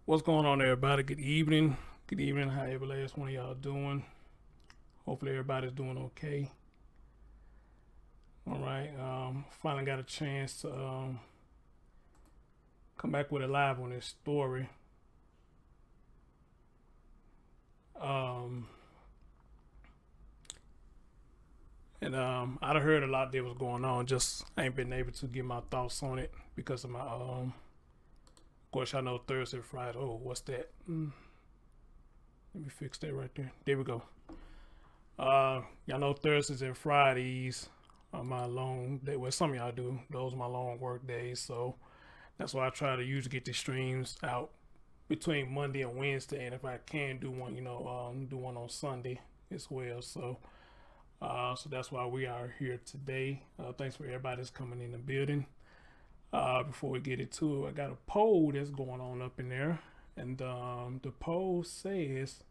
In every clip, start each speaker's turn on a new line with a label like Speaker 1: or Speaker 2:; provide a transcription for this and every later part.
Speaker 1: What's going on, everybody? Good evening. Good evening. How every last one of y'all doing? Hopefully, everybody's doing okay. All right. Finally got a chance to come back with a live on this story. Um, I'd heard a lot that was going on. Just ain't been able to get my thoughts on it because of my Of course, I know Thursday, Friday. Oh, what's that? Let me fix that right there. There we go. Y'all know Thursdays and Fridays are my long day. Well, some of y'all do. Those are my long work days. So that's why I try to usually get the streams out between Monday and Wednesday. And if I can do one, do one on Sunday as well. So that's why we are here today. Thanks for everybody that's coming in the building. Before we get into it, I got a poll that's going on up in there. And the poll says,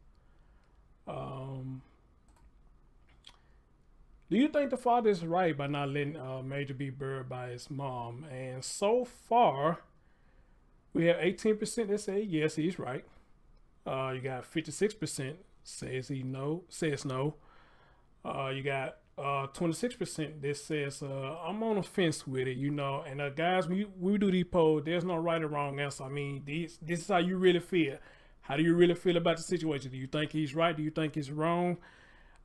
Speaker 1: do you think the father is right by not letting Major be buried by his mom? And so far, we have 18% that say yes, he's right. You got 56% says no. You got 26% that says I'm on the fence with it, And guys, we do these polls. There's no right or wrong answer. I mean, this is how you really feel. How do you really feel about the situation? Do you think he's right? Do you think he's wrong?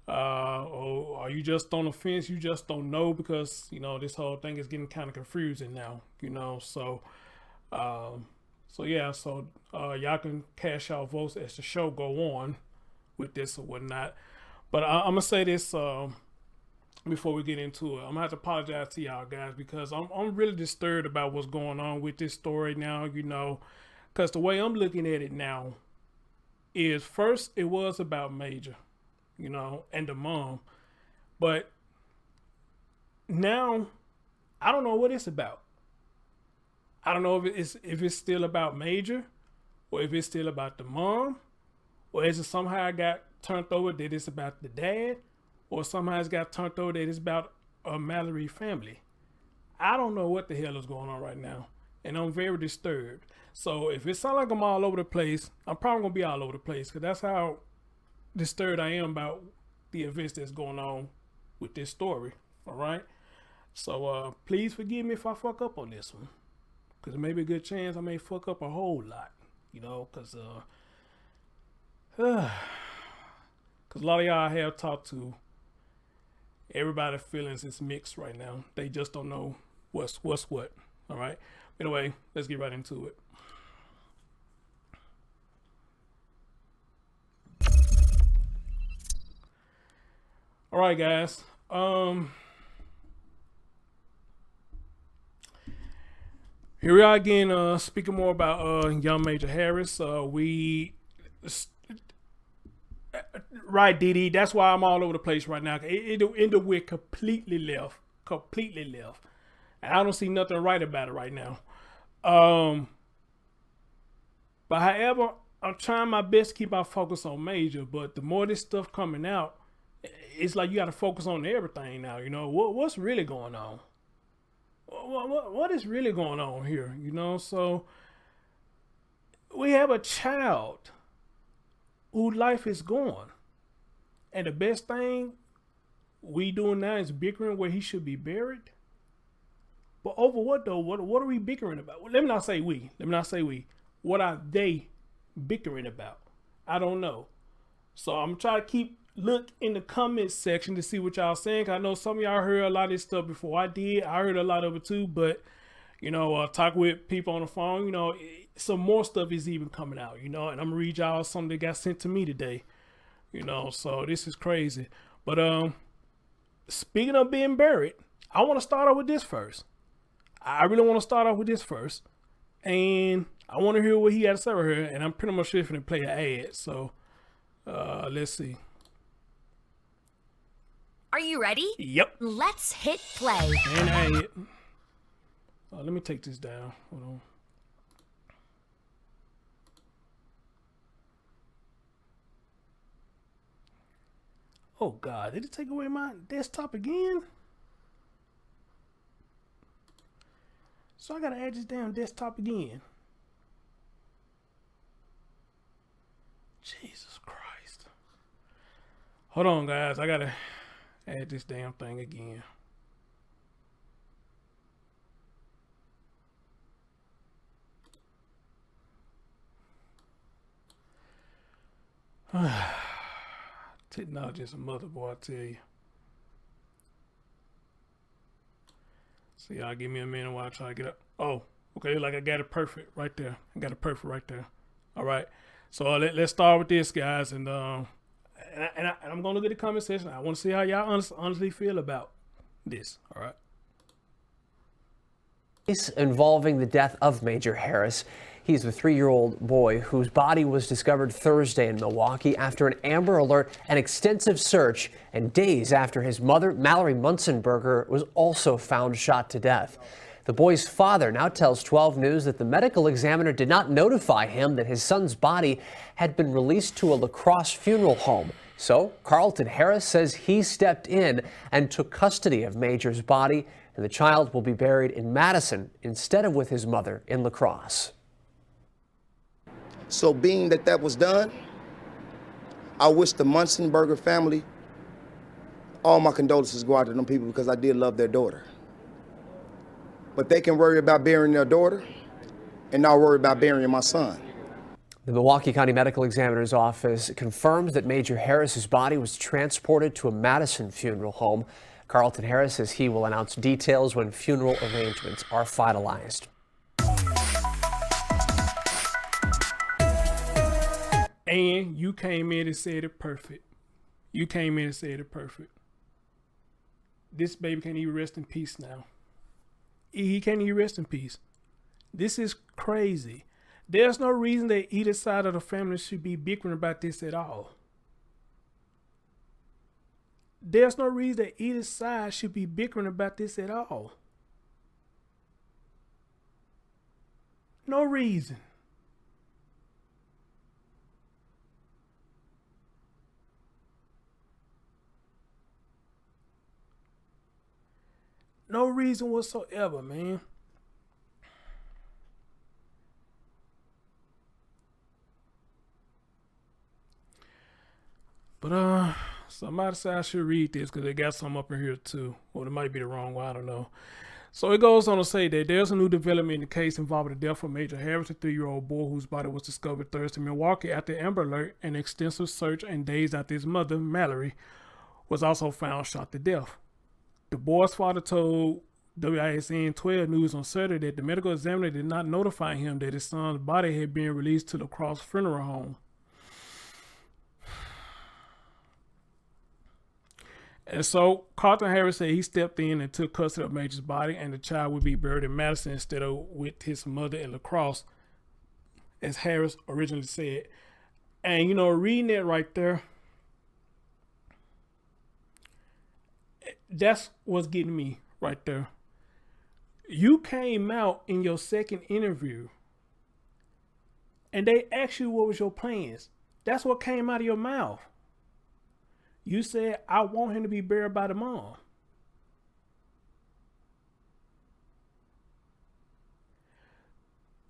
Speaker 1: Or are you just on the fence? You just don't know because this whole thing is getting kind of confusing now. Y'all can cast y'all votes as the show go on with this or whatnot. But I'm gonna say this before we get into it. I'm gonna have to apologize to y'all guys because I'm really disturbed about what's going on with this story now. Because the way I'm looking at it now is first it was about Major, and the mom, but now I don't know what it's about. I don't know if it's still about Major, or if it's still about the mom, or is it somehow got turned over that it's about the dad, or somehow it's got turned over that it's about a Mallery family. I don't know what the hell is going on right now, and I'm very disturbed. So if it sounds like I'm all over the place, I'm probably gonna be all over the place because that's how disturbed I am about the events that's going on with this story. All right. So please forgive me if I fuck up on this one, because there may be a good chance I may fuck up a whole lot. Because a lot of y'all I have talked to, everybody's feelings is mixed right now. They just don't know what's what. All right. Anyway, let's get right into it. All right, guys. Here we are again, speaking more about young Major Harris. Right, Didi. That's why I'm all over the place right now. It went completely left, and I don't see nothing right about it right now. But however, I'm trying my best to keep our focus on Major. But the more this stuff coming out, it's like you got to focus on everything now. What's really going on? What is really going on here? So we have a child whose life is gone, and the best thing we doing now is bickering where he should be buried. But over what though? What are we bickering about? Well, let me not say we. What are they bickering about? I don't know. So I'm trying to look in the comments section to see what y'all saying. 'Cause I know some of y'all heard a lot of this stuff before I did. I heard a lot of it too, but talk with people on the phone, some more stuff is even coming out, and I'm gonna read y'all something that got sent to me today, so this is crazy. But speaking of being buried, I want to start off with this first. I really want to start off with this first, and I want to hear what he had to say right here, and I'm pretty much sure going to play an ad, so let's see.
Speaker 2: Are you ready?
Speaker 1: Yep.
Speaker 2: Let's hit play.
Speaker 1: And ad. Let me take this down. Hold on. Oh God, did it take away my desktop again? So I gotta add this damn desktop again. Jesus Christ. Hold on, guys. I gotta add this damn thing again. Technology is a mother, boy, I tell you. So y'all give me a minute while I try to get up. Oh, okay, like I got it perfect right there. I got it perfect right there. All right. So let's start with this, guys, and I'm gonna look at the comment section. I want to see how y'all honestly feel about this. All right.
Speaker 3: Case involving the death of Major Harris. He's the 3-year-old boy whose body was discovered Thursday in Milwaukee after an Amber Alert and extensive search, and days after his mother, Mallery was also found shot to death. The boy's father now tells 12 News that the medical examiner did not notify him that his son's body had been released to a La Crosse funeral home. So Carlton Harris says he stepped in and took custody of Major's body, and the child will be buried in Madison instead of with his mother in La Crosse.
Speaker 4: So being that was done, I wish the Munzenberger family, all my condolences go out to them people because I did love their daughter. But they can worry about burying their daughter and not worry about burying my son.
Speaker 3: The Milwaukee County Medical Examiner's Office confirms that Major Harris's body was transported to a Madison funeral home. Carlton Harris says he will announce details when funeral arrangements are finalized.
Speaker 1: And you came in and said it perfect. You came in and said it perfect. This baby can't even rest in peace now. He can't even rest in peace. This is crazy. There's no reason that either side of the family should be bickering about this at all. There's no reason that either side should be bickering about this at all. No reason. No reason whatsoever, man. But somebody said I should read this because they got some up in here too. Or it might be the wrong one, I don't know. So it goes on to say that there's a new development in the case involving the death of Major Harris, a 3-year-old boy whose body was discovered Thursday in Milwaukee after Amber Alert and extensive search, and days after his mother, Mallery, was also found shot to death. The boy's father told WISN 12 News on Saturday that the medical examiner did not notify him that his son's body had been released to the Crosse funeral home. And so Carlton Harris said he stepped in and took custody of Major's body, and the child would be buried in Madison instead of with his mother in La Crosse, as Harris originally said. And you know, reading that right there, that's what's getting me right there. You came out in your second interview and they asked you what was your plans. That's what came out of your mouth. You said, I want him to be buried by the mom.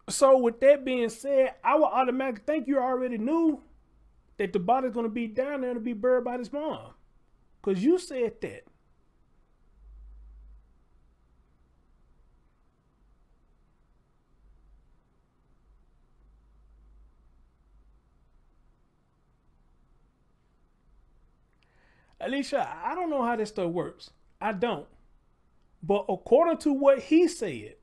Speaker 1: So with that being said, I would automatically think you already knew that the body's going to be down there to be buried by his mom. Because you said that. Alicia, I don't know how this stuff works. I don't. But according to what he said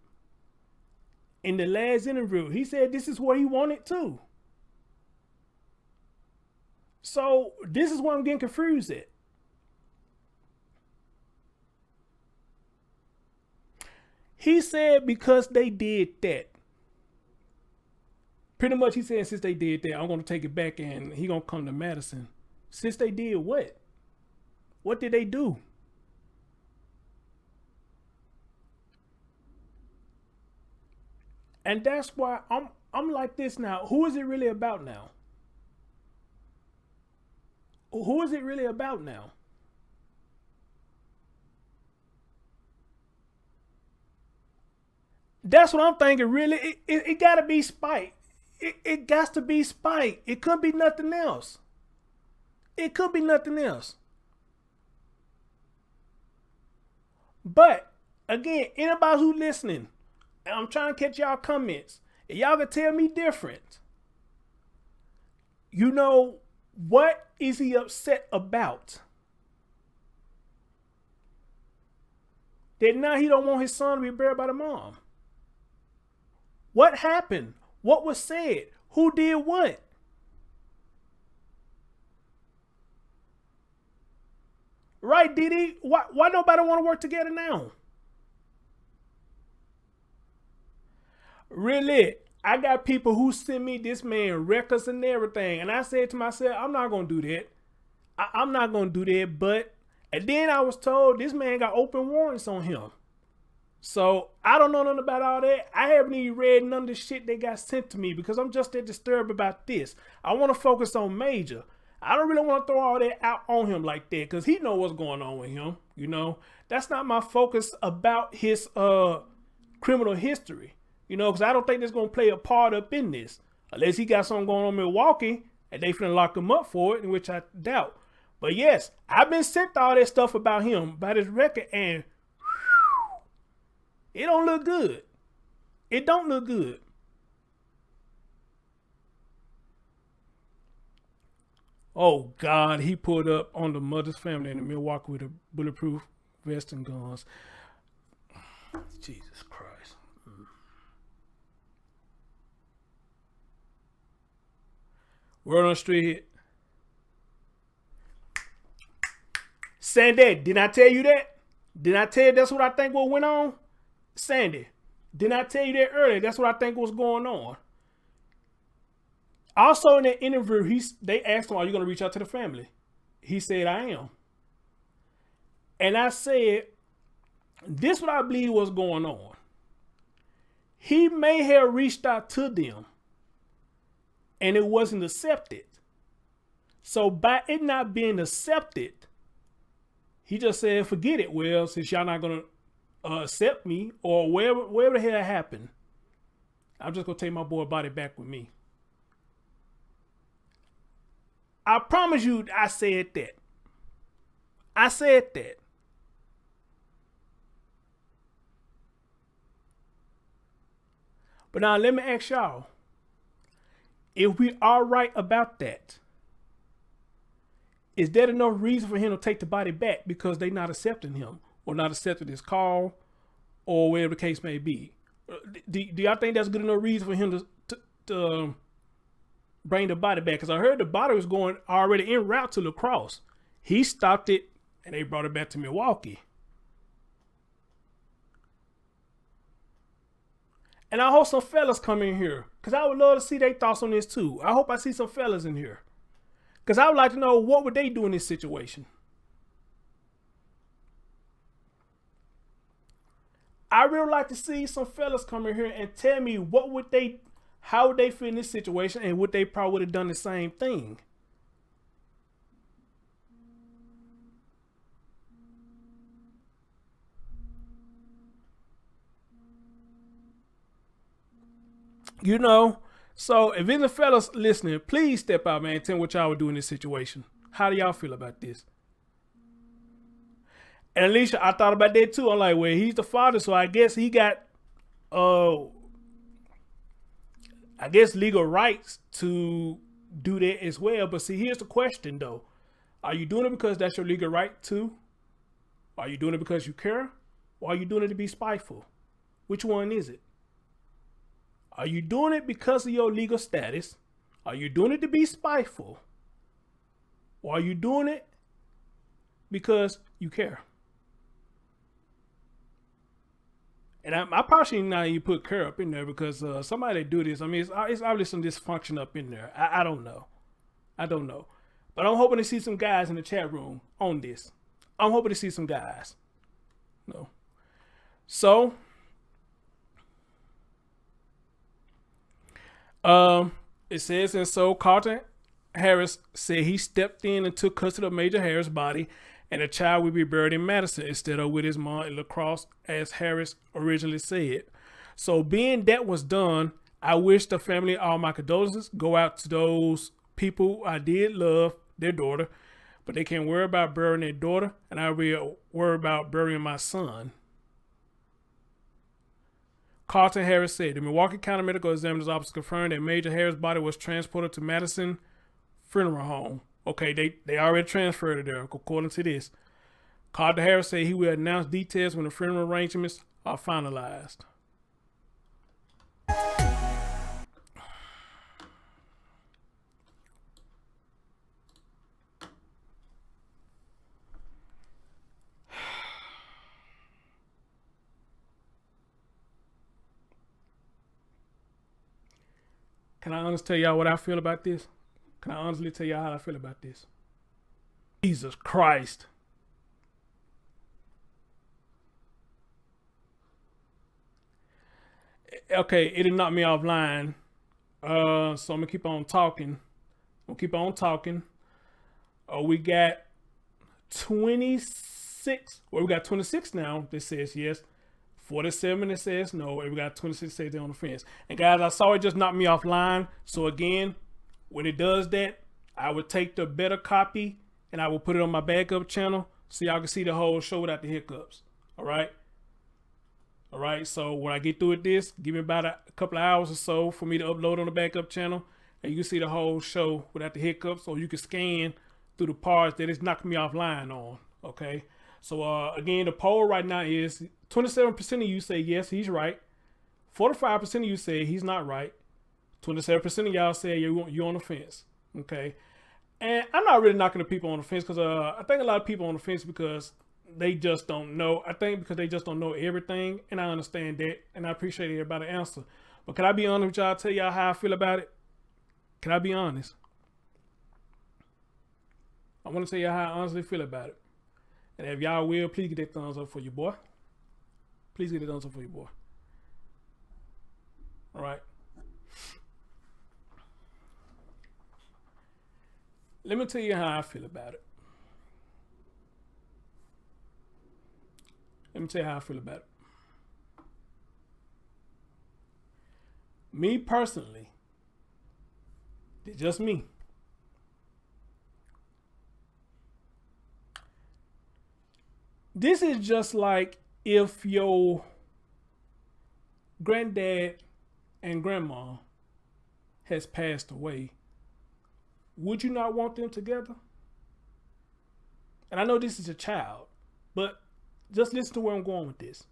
Speaker 1: in the last interview, he said this is what he wanted too. So this is what I'm getting confused at. He said because they did that. Pretty much he said since they did that, I'm going to take it back and he going to come to Madison. Since they did what? What did they do? And that's why I'm like this now. Who is it really about now? Who is it really about now? That's what I'm thinking, really. It got to be spite. It got to be spite. It could be nothing else. It could be nothing else. But, again, anybody who's listening, and I'm trying to catch y'all comments, and y'all can tell me different. You know, what is he upset about? That now he don't want his son to be buried by the mom. What happened? What was said? Who did what? Right, Diddy? Why nobody want to work together now? Really, I got people who send me this man records and everything. And I said to myself, I'm not going to do that. I'm not going to do that. But, and then I was told this man got open warrants on him. So I don't know nothing about all that. I haven't even read none of the shit they got sent to me because I'm just that disturbed about this. I want to focus on Major. I don't really want to throw all that out on him like that because he know what's going on with him. You know, that's not my focus about his criminal history. You know, because I don't think that's going to play a part up in this. Unless he got something going on in Milwaukee and they finna lock him up for it, in which I doubt. But yes, I've been sent all that stuff about him, about his record, and it don't look good. It don't look good. Oh, God, he pulled up on the mother's family in Milwaukee with a bulletproof vest and guns. Jesus Christ. Word on the street. Sandy, didn't I tell you that? Didn't I tell you that's what I think what went on? Sandy, didn't I tell you that earlier? That's what I think was going on. Also in that interview, they asked him, are you going to reach out to the family? He said, I am. And I said, this is what I believe was going on. He may have reached out to them and it wasn't accepted. So by it not being accepted, he just said, forget it. Well, since y'all not going to accept me or wherever the hell happened, I'm just going to take my boy body back with me. I promise you, I said that. I said that. But now let me ask y'all, if we are right about that, is there enough reason for him to take the body back because they not accepting him or not accepting his call or whatever the case may be? Do y'all think that's good enough reason for him to bring the body back? Because I heard the body was going already en route to La Crosse. He stopped it and they brought it back to Milwaukee. And I hope some fellas come in here because I would love to see their thoughts on this too. I hope I see some fellas in here because I would like to know what would they do in this situation. I really like to see some fellas come in here and tell me how would they feel in this situation and would they probably would have done the same thing. You know, so if any fellas listening, please step out, man, and tell me what y'all would do in this situation. How do y'all feel about this? And Alicia, I thought about that too. I'm like, well, he's the father, so I guess he got, legal rights to do that as well. But see, here's the question though. Are you doing it because that's your legal right to? Are you doing it because you care? Or are you doing it to be spiteful? Which one is it? Are you doing it because of your legal status? Are you doing it to be spiteful? Or are you doing it because you care? And I probably shouldn't not even put care up in there because somebody that do this, I mean, it's obviously some dysfunction up in there. I don't know. I don't know. But I'm hoping to see some guys in the chat room on this. I'm hoping to see some guys. No. So, it says, and so Carlton Harris said he stepped in and took custody of Major Harris' body and the child will be buried in Madison instead of with his mom in La Crosse, as Harris originally said. So being that was done, I wish the family all my condolences go out to those people I did love, their daughter, but they can't worry about burying their daughter, and I will worry about burying my son. Carlton Harris said, the Milwaukee County Medical Examiner's Office confirmed that Major Harris' body was transported to Madison Funeral Home. Okay, they already transferred it there, according to this. Carlton Harris said he will announce details when the funeral arrangements are finalized. Can I honestly tell y'all what I feel about this? Can I honestly tell y'all how I feel about this? Jesus Christ. Okay, it did knock me offline. So I'm gonna keep on talking. We got 26. Well, we got 26 now that says yes. 47 that says no, and we got 26 that says on the fence. And guys, I saw it just knock me offline. So again, when it does that, I would take the better copy and I will put it on my backup channel so y'all can see the whole show without the hiccups. All right. So when I get through with this, give me about a couple of hours or so for me to upload on the backup channel, and you can see the whole show without the hiccups, or you can scan through the parts that it's knocking me offline on. Okay. So again, the poll right now is 27% of you say yes, he's right. 45% of you say he's not right. 27% of y'all say you're on the fence. Okay. And I'm not really knocking the people on the fence because I think a lot of people on the fence because they just don't know. I think because they just don't know everything, and I understand that, and I appreciate everybody's answer. But can I be honest with y'all? Tell y'all how I feel about it. Can I be honest? I want to tell y'all how I honestly feel about it. And if y'all will, please get that thumbs up for your boy. Please get a thumbs up for your boy. All right. Let me tell you how I feel about it. Me personally, it's just me. This is just like if your granddad and grandma has passed away. Would you not want them together? And I know this is a child, but just listen to where I'm going with this.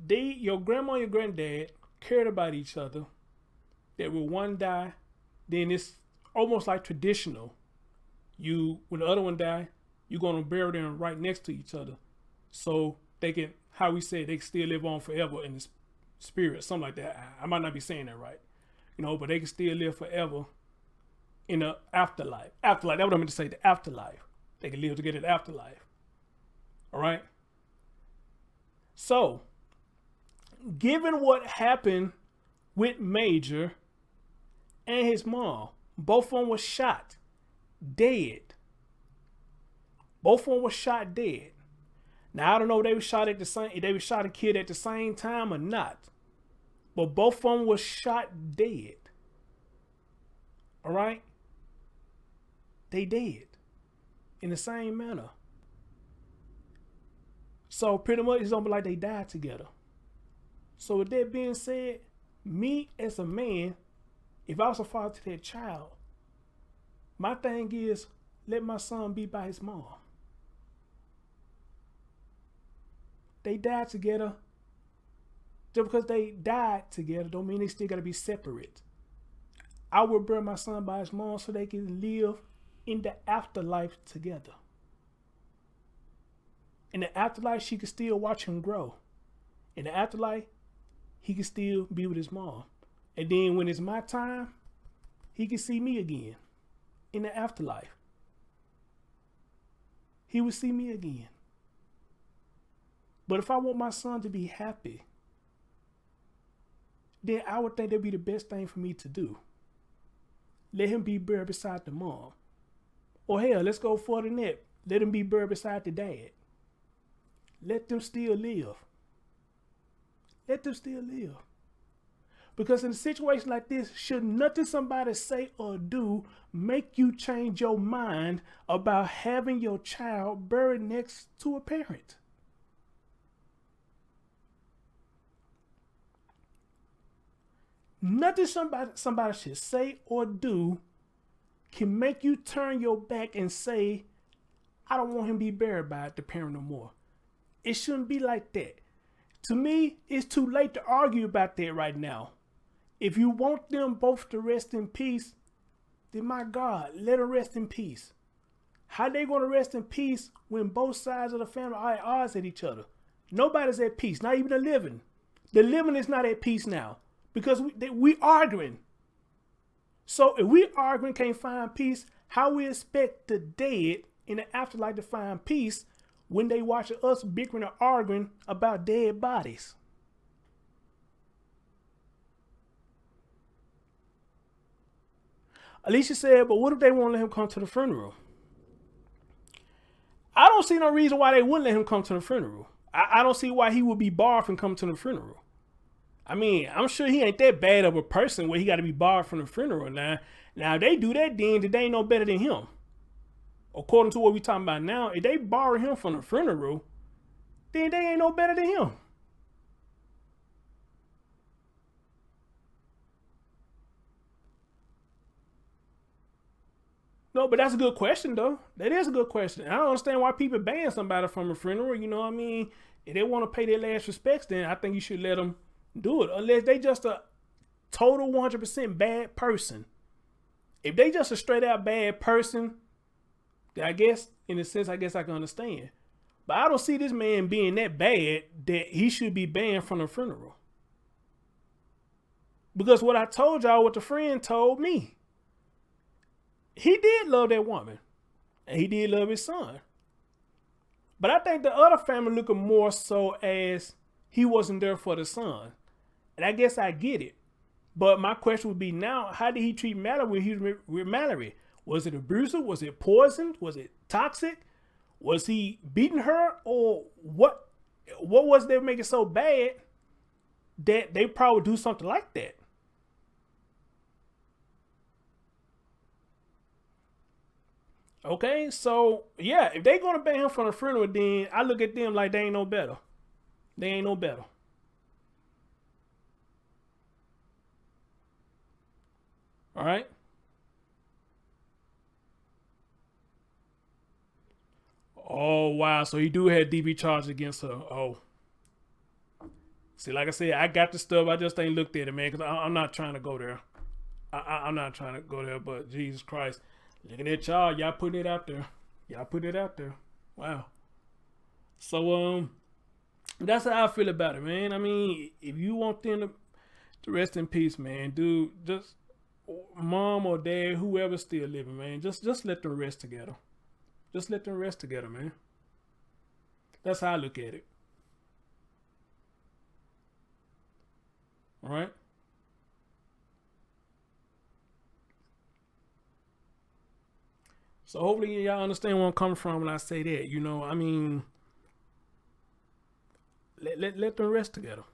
Speaker 1: Your grandma and your granddad cared about each other. That when one die, then it's almost like traditional. When the other one die, you're gonna bury them right next to each other, so they can, how we say, they can still live on forever in the spirit, something like that. I might not be saying that right, but they can still live forever in the afterlife. That's what I meant to say. The afterlife. They can live together in the afterlife. All right. So, given what happened with Major and his mom, both of them were shot dead. Now I don't know if they were shot at the same, if they were shot and killed at the same time or not, but both of them were shot dead. All right. They dead in the same manner. So pretty much it's gonna be like they died together. So with that being said, me as a man, if I was a father to that child, my thing is let my son be by his mom. They died together. Just because they died together don't mean they still gotta be separate. I would bury my son by his mom so they can live in the afterlife together. In the afterlife, she could still watch him grow. In the afterlife, he could still be with his mom. And then when it's my time, he can see me again. In the afterlife, he would see me again. But if I want my son to be happy, then I would think that'd be the best thing for me to do. Let him be buried beside the mom. Or hell, let's go further than that. Let him be buried beside the dad. Let them still live. Let them still live. Because in a situation like this, should nothing somebody say or do make you change your mind about having your child buried next to a parent? Nothing somebody should say or do can make you turn your back and say, I don't want him to be buried by the parent no more. It shouldn't be like that. To me, it's too late to argue about that right now. If you want them both to rest in peace, then my God, let them rest in peace. How they going to rest in peace when both sides of the family are at odds at each other? Nobody's at peace, not even the living. The living is not at peace now because we arguing. So if we arguing can't find peace, how we expect the dead in the afterlife to find peace when they watch us bickering or arguing about dead bodies? Alicia said, but what if they won't let him come to the funeral? I don't see no reason why they wouldn't let him come to the funeral. I don't see why he would be barred from coming to the funeral. I mean, I'm sure he ain't that bad of a person where he got to be barred from the funeral. Now, if they do that, then they ain't no better than him. According to what we talking about now, if they bar him from the funeral, then they ain't no better than him. No, but that's a good question, though. That is a good question. I don't understand why people ban somebody from a funeral. You know what I mean? If they want to pay their last respects, then I think you should let them do it. Unless they just a total 100% bad person. If they just a straight out bad person, then I guess, in a sense, I guess I can understand. But I don't see this man being that bad that he should be banned from the funeral. Because what I told y'all, what the friend told me. He did love that woman. And he did love his son. But I think the other family looking more so as he wasn't there for the son. And I guess I get it. But my question would be now, how did he treat Mallery when he was with Mallery? Was it abusive? Was it poisoned? Was it toxic? Was he beating her? Or what was they making so bad that they probably do something like that? Okay, so yeah, if they gonna ban him from the funeral, then I look at them like they ain't no better. They ain't no better. All right. Oh wow, so he do have DV charges against her. Oh, see, like I said, I got the stuff. I just ain't looked at it, man, because I'm not trying to go there. I'm not trying to go there, but Jesus Christ. Looking at y'all putting it out there. Y'all putting it out there. Wow. So, that's how I feel about it, man. I mean, if you want them to rest in peace, man, dude, just mom or dad, whoever's still living, man, just let them rest together. Just let them rest together, man. That's how I look at it. All right. So hopefully y'all understand where I'm coming from when I say that. You know, I mean, let them rest together.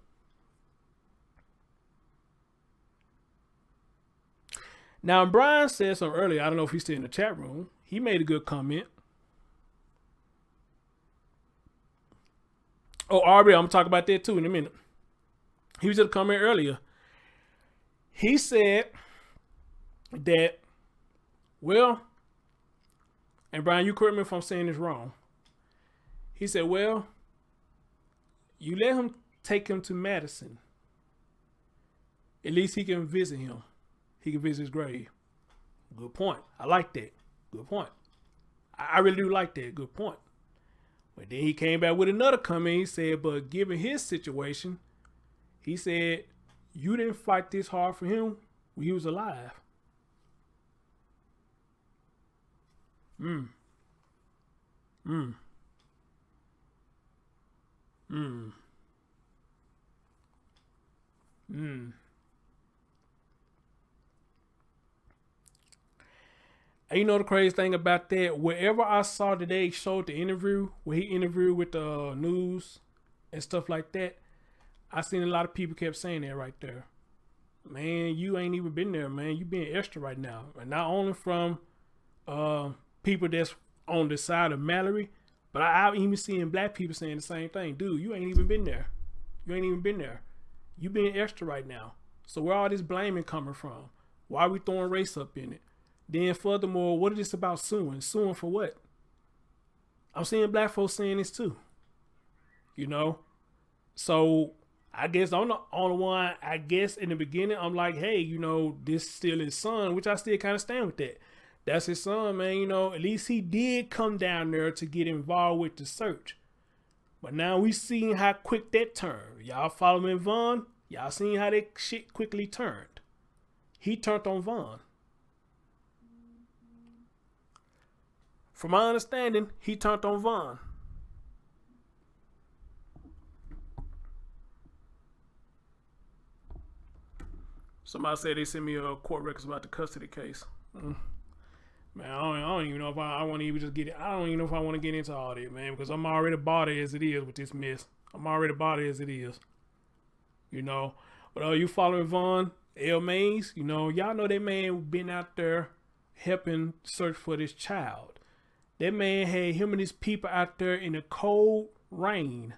Speaker 1: Now, Brian said something earlier. I don't know if he's still in the chat room. He made a good comment. Oh, Aubrey, I'm going to talk about that too in a minute. He was just comment earlier. He said that, well, and Brian, you correct me if I'm saying this wrong. He said, well, you let him take him to Madison. At least he can visit him. He can visit his grave. Good point. I like that. Good point. I really do like that. Good point. But then he came back with another comment. He said, but given his situation, he said, you didn't fight this hard for him when he was alive. And you know the crazy thing about that, wherever I saw that they showed the interview, where he interviewed with the news and stuff like that, I seen a lot of people kept saying that right there. Man, you ain't even been there, man. You being extra right now. And not only from people that's on the side of Mallery, but I've even seen black people saying the same thing. Dude, you ain't even been there. You ain't even been there. You being extra right now. So where all this blaming coming from? Why are we throwing race up in it? Then furthermore, what is this about suing? Suing for what? I'm seeing black folks saying this too. You know? So I guess I'm the only one, I guess in the beginning, I'm like, hey, you know, this still his son, which I still kind of stand with that. That's his son, man. You know, at least he did come down there to get involved with the search. But now we seen how quick that turned. Y'all following Vaughn? Y'all seen how that shit quickly turned. He turned on Vaughn. From my understanding, he turned on Vaughn. Somebody said they sent me a court records about the custody case. Man, I don't even know if I want to even just get it. I don't even know if I want to get into all that, man, because I'm already bothered as it is with this mess. I'm already bothered as it is. You know, but you following Vaughn, L. Mays, you know, y'all know that man been out there helping search for this child. That man had him and his people out there in the cold rain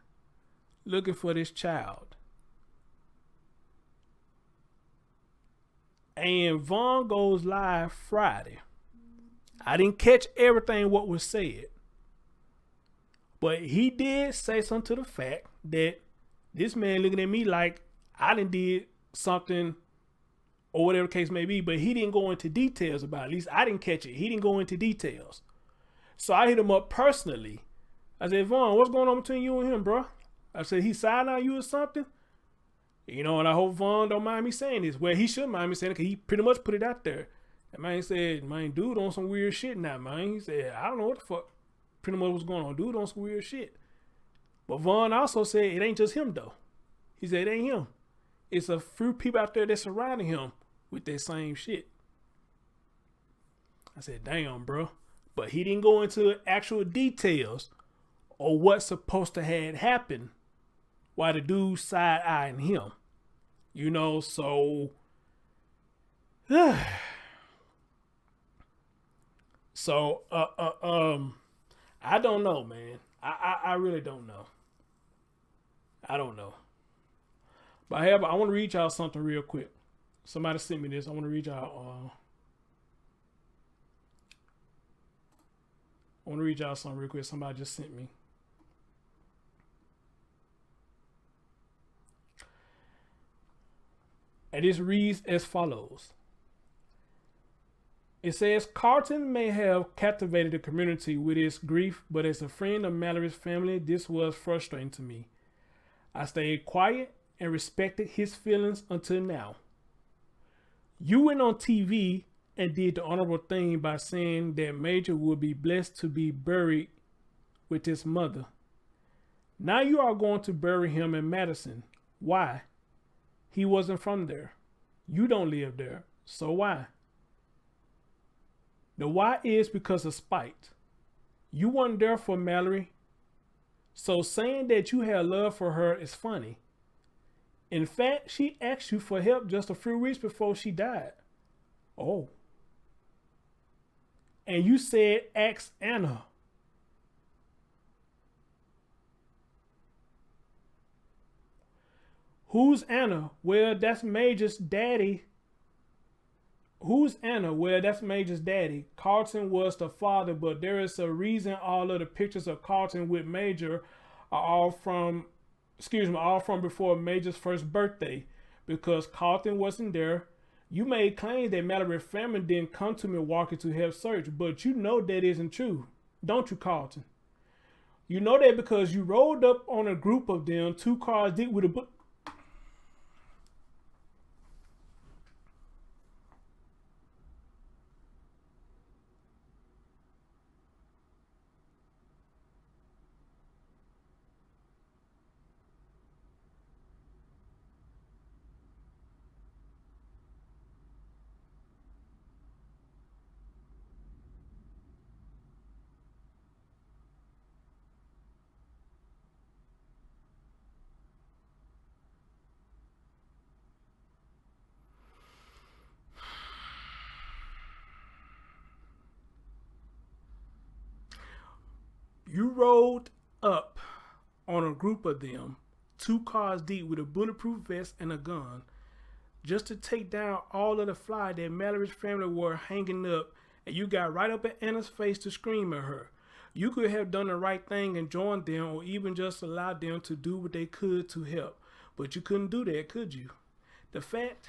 Speaker 1: looking for this child. And Vaughn goes live Friday. I didn't catch everything what was said. But he did say something to the fact that this man looking at me like I done did something or whatever the case may be, but he didn't go into details about it. At least I didn't catch it. He didn't go into details. So I hit him up personally. I said, Vaughn, what's going on between you and him, bro? I said, he siding on you or something? You know, and I hope Vaughn don't mind me saying this. Well, he should mind me saying it because he pretty much put it out there. And man said, man, dude on some weird shit now, man. He said, I don't know what the fuck pretty much what's going on. Dude on some weird shit. But Vaughn also said it ain't just him, though. He said it ain't him. It's a few people out there that's surrounding him with that same shit. I said, damn, bro. But he didn't go into actual details or what's supposed to have happened while the dude side-eyeing him. You know, so... So, I don't know, man. I really don't know. I don't know. But however, I want to read y'all something real quick. Somebody sent me this. I want to read y'all. I want to read y'all something real quick. Somebody just sent me. And this reads as follows. It says, Carlton may have captivated the community with his grief, but as a friend of Mallory's family, this was frustrating to me. I stayed quiet and respected his feelings until now. You went on TV and did the honorable thing by saying that Major would be blessed to be buried with his mother. Now you are going to bury him in Madison. Why? He wasn't from there. You don't live there. So why? The why is because of spite. You weren't there for Mallery. So saying that you had love for her is funny. In fact, she asked you for help just a few weeks before she died. Oh. And you said, ask Anna. Who's Anna? Well, that's Major's daddy. Who's Anna? Well, that's Major's daddy. Carlton was the father, but there is a reason all of the pictures of Carlton with Major are all from before Major's first birthday, because Carlton wasn't there. You made claims that Mallery family didn't come to Milwaukee to help search, but you know that isn't true, don't you, Carlton? You know that because you rolled up on a group of them, 2 cars deep with a book. You rolled up on a group of them, 2 cars deep with a bulletproof vest and a gun, just to take down all of the fly that Mallery's family were hanging up, and you got right up at Anna's face to scream at her. You could have done the right thing and joined them, or even just allowed them to do what they could to help. But you couldn't do that, could you? The fact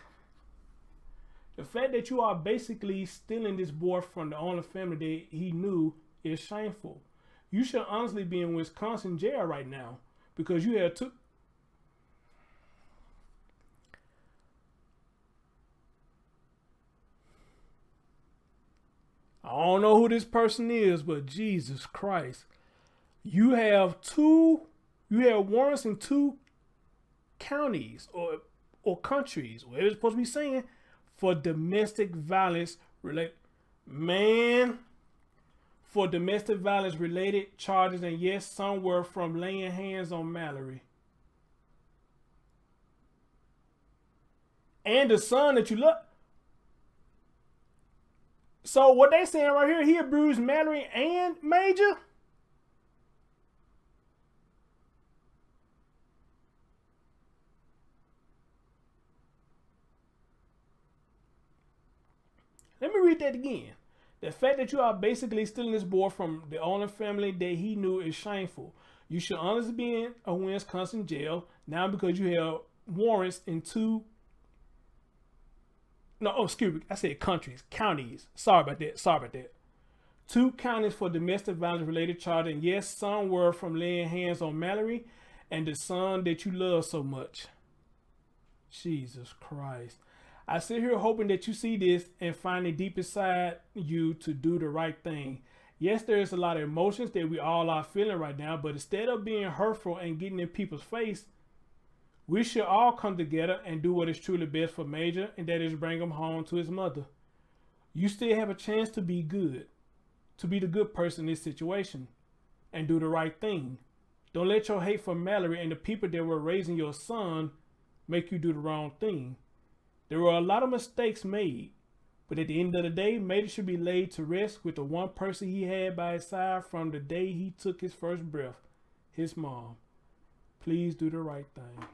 Speaker 1: that you are basically stealing this boy from the only family that he knew is shameful. You should honestly be in Wisconsin jail right now because you had two. I don't know who this person is, but Jesus Christ. You have warrants in 2 counties or countries, whatever it's supposed to be saying, for domestic violence related. Man, for domestic violence related charges, and yes, some were from laying hands on Mallery. And the son that you love. So what they saying right here, he abused Mallery and Major? Let me read that again. The fact that you are basically stealing this boy from the only family that he knew is shameful. You should honestly be in a Wisconsin jail now because you have warrants in 2. No, oh, excuse me. I said counties. Sorry about that. 2 counties for domestic violence related charges. And yes, some were from laying hands on Mallery and the son that you love so much. Jesus Christ. I sit here hoping that you see this and find it deep inside you to do the right thing. Yes, there's a lot of emotions that we all are feeling right now, but instead of being hurtful and getting in people's face, we should all come together and do what is truly best for Major, and that is bring him home to his mother. You still have a chance to be good, to be the good person in this situation, and do the right thing. Don't let your hate for Mallery and the people that were raising your son make you do the wrong thing. There were a lot of mistakes made, but at the end of the day, Major should be laid to rest with the one person he had by his side from the day he took his first breath, his mom. Please do the right thing.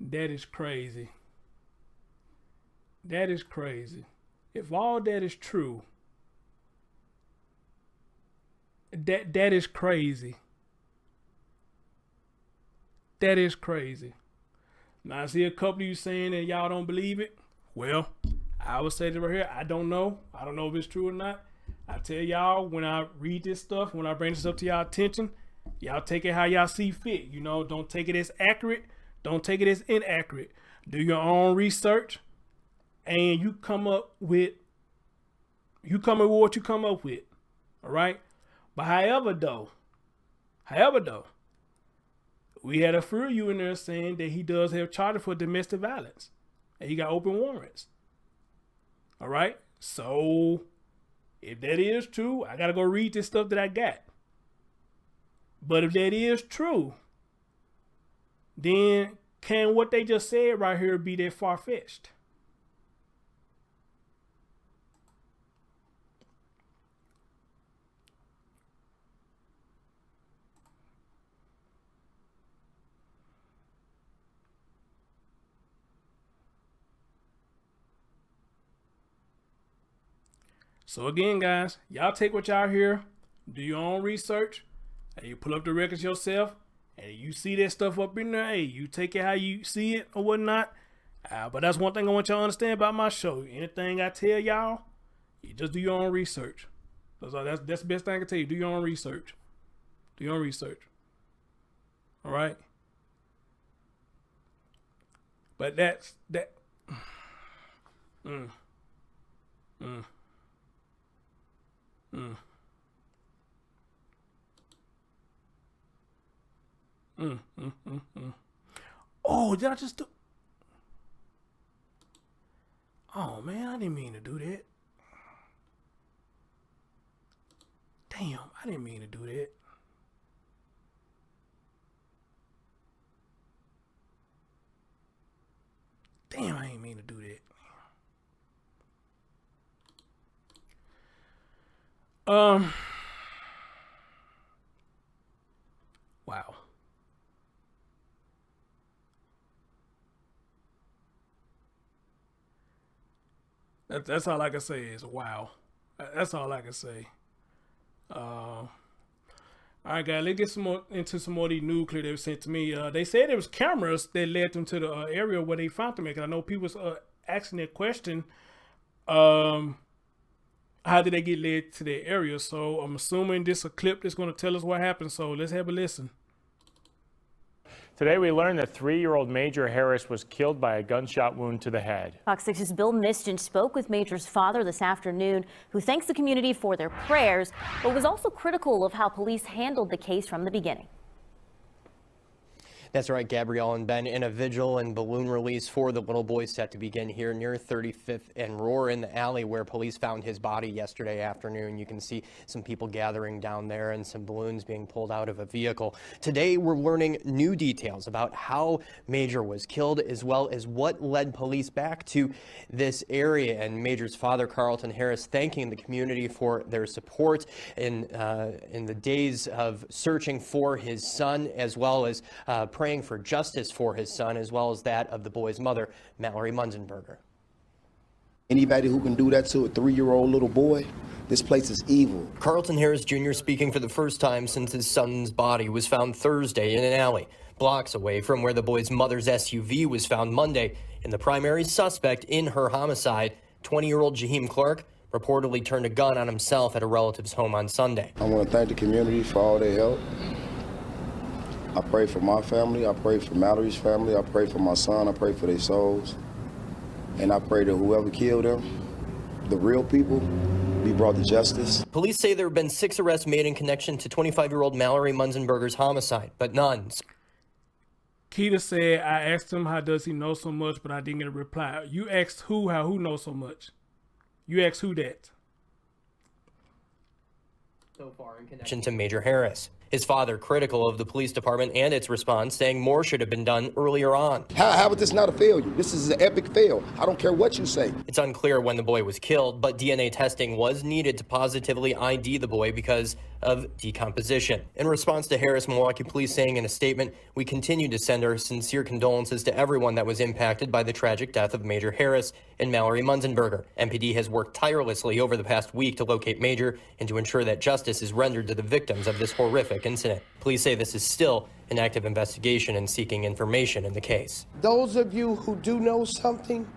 Speaker 1: That is crazy. That is crazy. If all that is true, that is crazy. That is crazy. Now I see a couple of you saying that y'all don't believe it. Well, I would say that right here, I don't know. I don't know if it's true or not. I tell y'all, when I read this stuff, when I bring this up to y'all attention, y'all take it how y'all see fit. You know, don't take it as accurate. Don't take it as inaccurate. Do your own research, and you come up with what you come up with. All right. But however though, we had a few of you in there saying that he does have charges for domestic violence, and he got open warrants. All right. So if that is true, I gotta go read this stuff that I got. But if that is true, then can what they just said right here be that far-fetched? So again, guys, y'all take what y'all hear, do your own research, and you pull up the records yourself. And you see that stuff up in there, hey, you take it how you see it or whatnot. But that's one thing I want y'all to understand about my show. Anything I tell y'all, you just do your own research. That's the best thing I can tell you. Do your own research. Do your own research. All right? But that's that. Mm. Mm. Mm. Oh, did I just do? Oh man, I didn't mean to do that. Damn, I didn't mean to do that. Damn, I didn't mean to do that. Wow. That's all I can say is wow. That's all I can say. All right, guys, let's get into some more of these news clips that were sent to me. They said there was cameras that led them to the area where they found them. I know people was asking that question. How did they get led to that area? So I'm assuming this is a clip that's going to tell us what happened. So let's have a listen.
Speaker 5: Today we learned that 3-year-old Major Harris was killed by a gunshot wound to the head.
Speaker 6: Fox 6's Bill Miston spoke with Major's father this afternoon, who thanks the community for their prayers, but was also critical of how police handled the case from the beginning.
Speaker 3: That's right, Gabrielle and Ben, in a vigil and balloon release for the little boy set to begin here near 35th and Roar in the alley where police found his body yesterday afternoon. You can see some people gathering down there and some balloons being pulled out of a vehicle. Today, we're learning new details about how Major was killed, as well as what led police back to this area. And Major's father, Carlton Harris, thanking the community for their support in the days of searching for his son, as well as praying for justice for his son, as well as that of the boy's mother, Mallery Munzenberger.
Speaker 4: Anybody who can do that to a 3-year-old little boy, this place is evil.
Speaker 3: Carlton Harris Jr. speaking for the first time since his son's body was found Thursday in an alley, blocks away from where the boy's mother's SUV was found Monday. And the primary suspect in her homicide, 20-year-old Jaheim Clark, reportedly turned a gun on himself at a relative's home on Sunday.
Speaker 4: I want to thank the community for all their help. I pray for my family, I pray for Mallory's family, I pray for my son, I pray for their souls. And I pray that whoever killed them, the real people, be brought to justice.
Speaker 3: Police say there have been 6 arrests made in connection to 25-year-old Mallery Munzenberger's homicide, but none.
Speaker 1: Keita said, I asked him how does he know so much, but I didn't get a reply. You asked how who knows so much? You asked who that?
Speaker 3: So far in connection to Major Harris. His father critical of the police department and its response, saying more should have been done earlier on.
Speaker 4: How was this not a failure? This is an epic fail. I don't care what you say.
Speaker 3: It's unclear when the boy was killed, but DNA testing was needed to positively ID the boy because of decomposition. In response to Harris, Milwaukee police saying in a statement, we continue to send our sincere condolences to everyone that was impacted by the tragic death of Major Harris and Mallery Munzenberger. MPD has worked tirelessly over the past week to locate Major and to ensure that justice is rendered to the victims of this horrific incident. Police say this is still an active investigation and seeking information in the case.
Speaker 7: Those of you who do know something,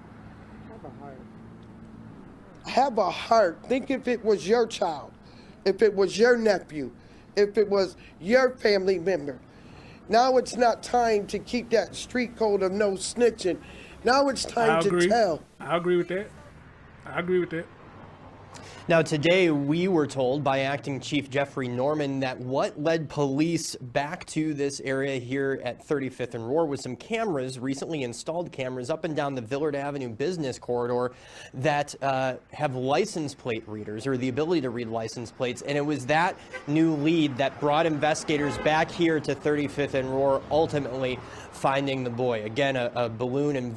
Speaker 7: have a heart. Think if it was your child, if it was your nephew, if it was your family member. Now it's not time to keep that street code of no snitching. Now it's time to tell.
Speaker 1: I agree with that.
Speaker 3: Now, today we were told by Acting Chief Jeffrey Norman that what led police back to this area here at 35th and Roar was some cameras, recently installed cameras up and down the Villard Avenue business corridor that have license plate readers, or the ability to read license plates. And it was that new lead that brought investigators back here to 35th and Roar, ultimately finding the boy. Again, a balloon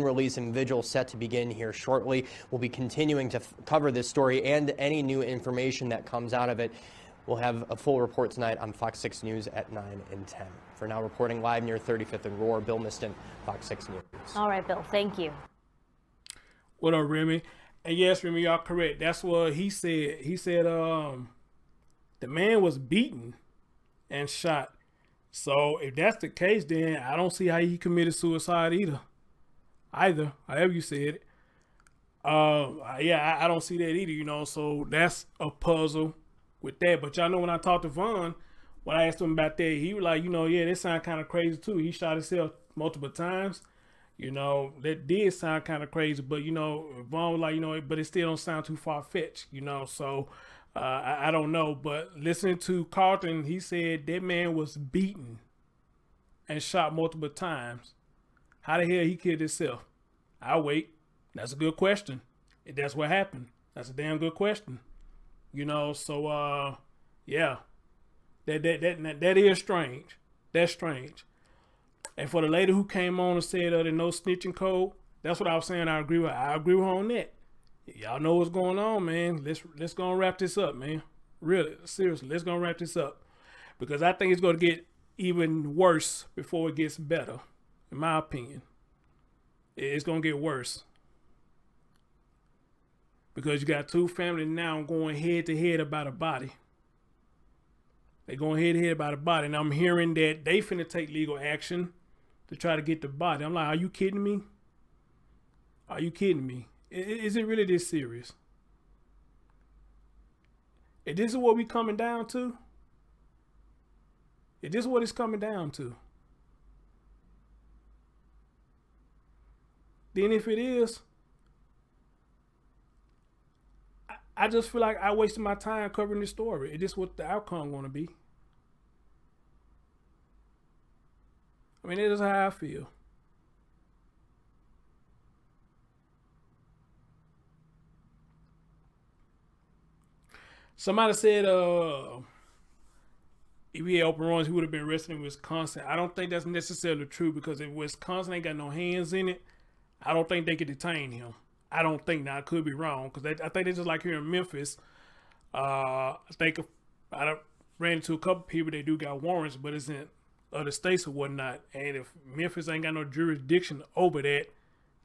Speaker 3: release and vigil set to begin here shortly. We'll be continuing to cover this story and any new information that comes out of it. We'll have a full report tonight on Fox 6 News at 9 and 10. For now, reporting live near 35th and Roar, Bill Miston, Fox 6 News.
Speaker 6: All right, Bill, thank you.
Speaker 1: What up, Remy? And yes, Remy, y'all correct. That's what he said. He said the man was beaten and shot. So if that's the case, then I don't see how he committed suicide either, however you said it. I don't see that either, so that's a puzzle with that. But y'all know when I talked to Vaughn, when I asked him about that, he was like, this sound kind of crazy too. He shot himself multiple times, that did sound kind of crazy. But, Vaughn was like, but it still don't sound too far-fetched, so I don't know. But listening to Carlton, he said that man was beaten and shot multiple times. How the hell he killed himself? I'll wait. That's a good question. If that's what happened, that's a damn good question. You know, so yeah. That is strange. That's strange. And for the lady who came on and said the no snitching code, that's what I was saying. I agree with her on that. Y'all know what's going on, man. Let's go and wrap this up, man. Really, seriously, let's go and wrap this up. Because I think it's going to get even worse before it gets better, in my opinion. It's going to get worse. Because you got two families now going head to head about a body. They going head to head about a body. And I'm hearing that they finna take legal action to try to get the body. I'm like, are you kidding me? Are you kidding me? Is it really this serious? If this is what we coming down to, if this is what it's coming down to, then if it is, I just feel like I wasted my time covering this story. Is this what the outcome going to be? I mean, it is how I feel. Somebody said if he had open runs, he would have been arrested in Wisconsin. I don't think that's necessarily true, because if Wisconsin ain't got no hands in it, I don't think they could detain him. I don't think. Now, I could be wrong, because I think they just like here in Memphis. I think I ran into a couple people that do got warrants, but it's in other states or whatnot. And if Memphis ain't got no jurisdiction over that,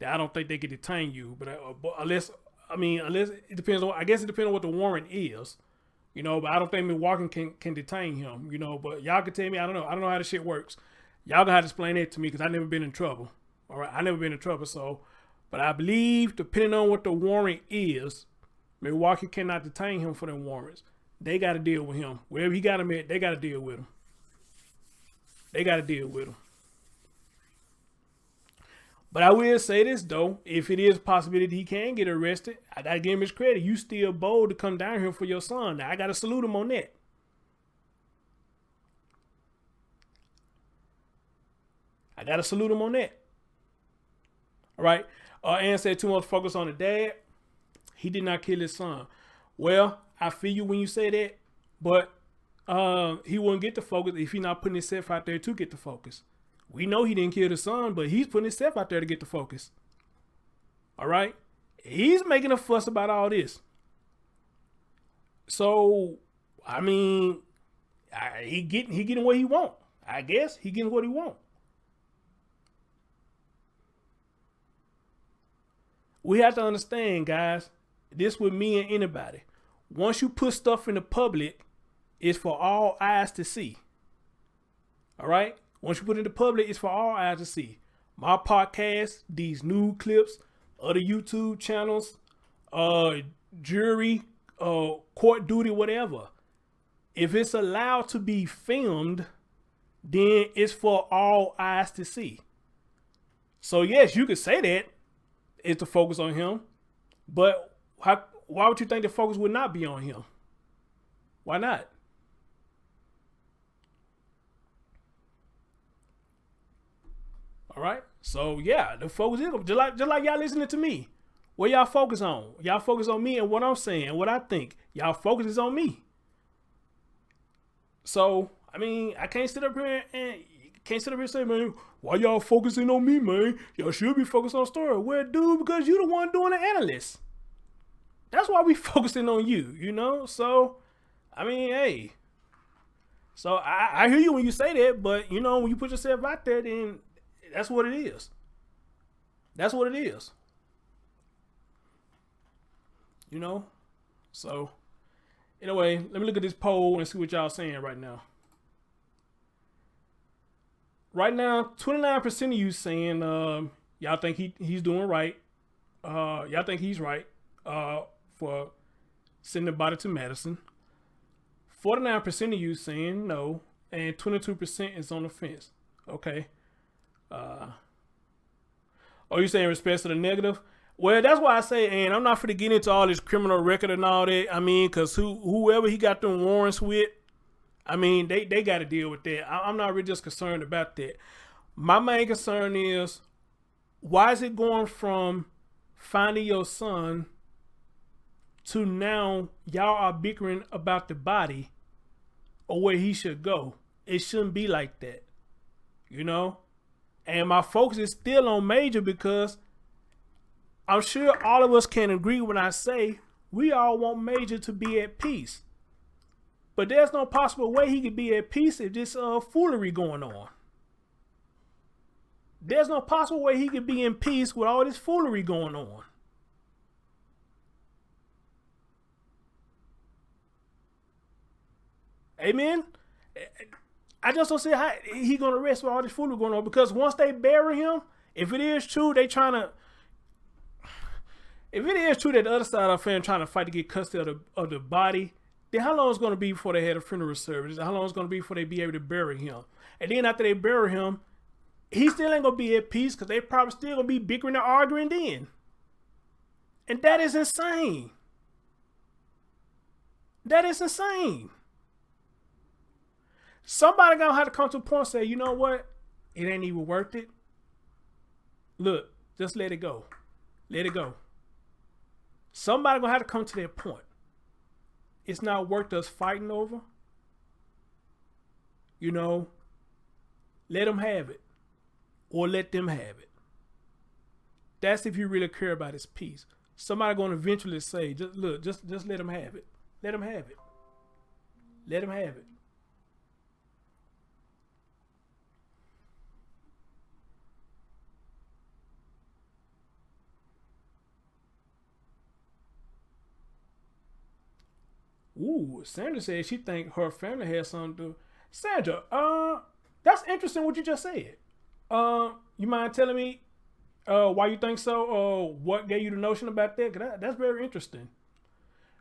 Speaker 1: then I don't think they could detain you. But unless it depends on. I guess it depends on what the warrant is, you know. But I don't think Milwaukee can detain him, you know. But y'all can tell me. I don't know. I don't know how this shit works. Y'all gonna have to explain that to me, because I never been in trouble. All right, I never been in trouble, so. But I believe, depending on what the warrant is, Milwaukee cannot detain him for them warrants. They got to deal with him. Wherever he got him at, they got to deal with him. They got to deal with him. But I will say this, though. If it is a possibility he can get arrested, I got to give him his credit. You still bold to come down here for your son. Now, I got to salute him on that. I got to salute him on that. All right. Ann said too much focus on the dad. He did not kill his son. Well, I feel you when you say that, but he wouldn't get the focus if he's not putting himself out there to get the focus. We know he didn't kill the son, but he's putting himself out there to get the focus. All right? He's making a fuss about all this. So, I mean, he getting what he want. I guess he getting what he want. We have to understand, guys, this with me and anybody. Once you put stuff in the public, it's for all eyes to see. All right? Once you put it in the public, it's for all eyes to see. My podcast, these new clips, other YouTube channels, jury, court duty, whatever. If it's allowed to be filmed, then it's for all eyes to see. So yes, you could say that it's to focus on him, but why would you think the focus would not be on him? Why not? All right. So yeah, the focus is just like y'all listening to me. What y'all focus on? Y'all focus on me and what I'm saying, what I think. Y'all focus is on me. So I mean, I can't sit up here and say, man, why y'all focusing on me, man? Y'all should be focused on the story. Well, dude, because you the one doing the analyst. That's why we focusing on you, you know? So, I mean, hey. So, I hear you when you say that, but, you know, when you put yourself out there, then that's what it is. That's what it is. You know? So, anyway, let me look at this poll and see what y'all saying right now. Right now, 29% of you saying y'all think he's doing right. Y'all think he's right for sending the body to Madison. 49% of you saying no, and 22% is on the fence. Okay. Oh, you saying respect to the negative? Well, that's why I say, and I'm not finna get into all this criminal record and all that. I mean, because whoever he got them warrants with, I mean, they got to deal with that. I'm not really just concerned about that. My main concern is, why is it going from finding your son to now y'all are bickering about the body or where he should go? It shouldn't be like that, you know? And my focus is still on Major, because I'm sure all of us can agree when I say we all want Major to be at peace. But there's no possible way he could be at peace if this foolery going on. There's no possible way he could be in peace with all this foolery going on. Amen? I just don't see how he gonna rest with all this foolery going on, because once they bury him, if it is true they trying to, if it is true that the other side of the family trying to fight to get custody of the body, then how long is it going to be before they had a funeral service? How long is it going to be before they be able to bury him? And then after they bury him, he still ain't going to be at peace, because they probably still going to be bickering and arguing then. And that is insane. That is insane. Somebody going to have to come to a point and say, you know what? It ain't even worth it. Look, just let it go. Let it go. Somebody going to have to come to that point. It's not worth us fighting over. You know, let them have it, or let them have it. That's if you really care about his peace. Somebody going to eventually say, just look, just let them have it. Let them have it. Let them have it. Ooh, Sandra said she think her family has something to do. Sandra, that's interesting what you just said. You mind telling me why you think so? What gave you the notion about that? 'Cause that's very interesting.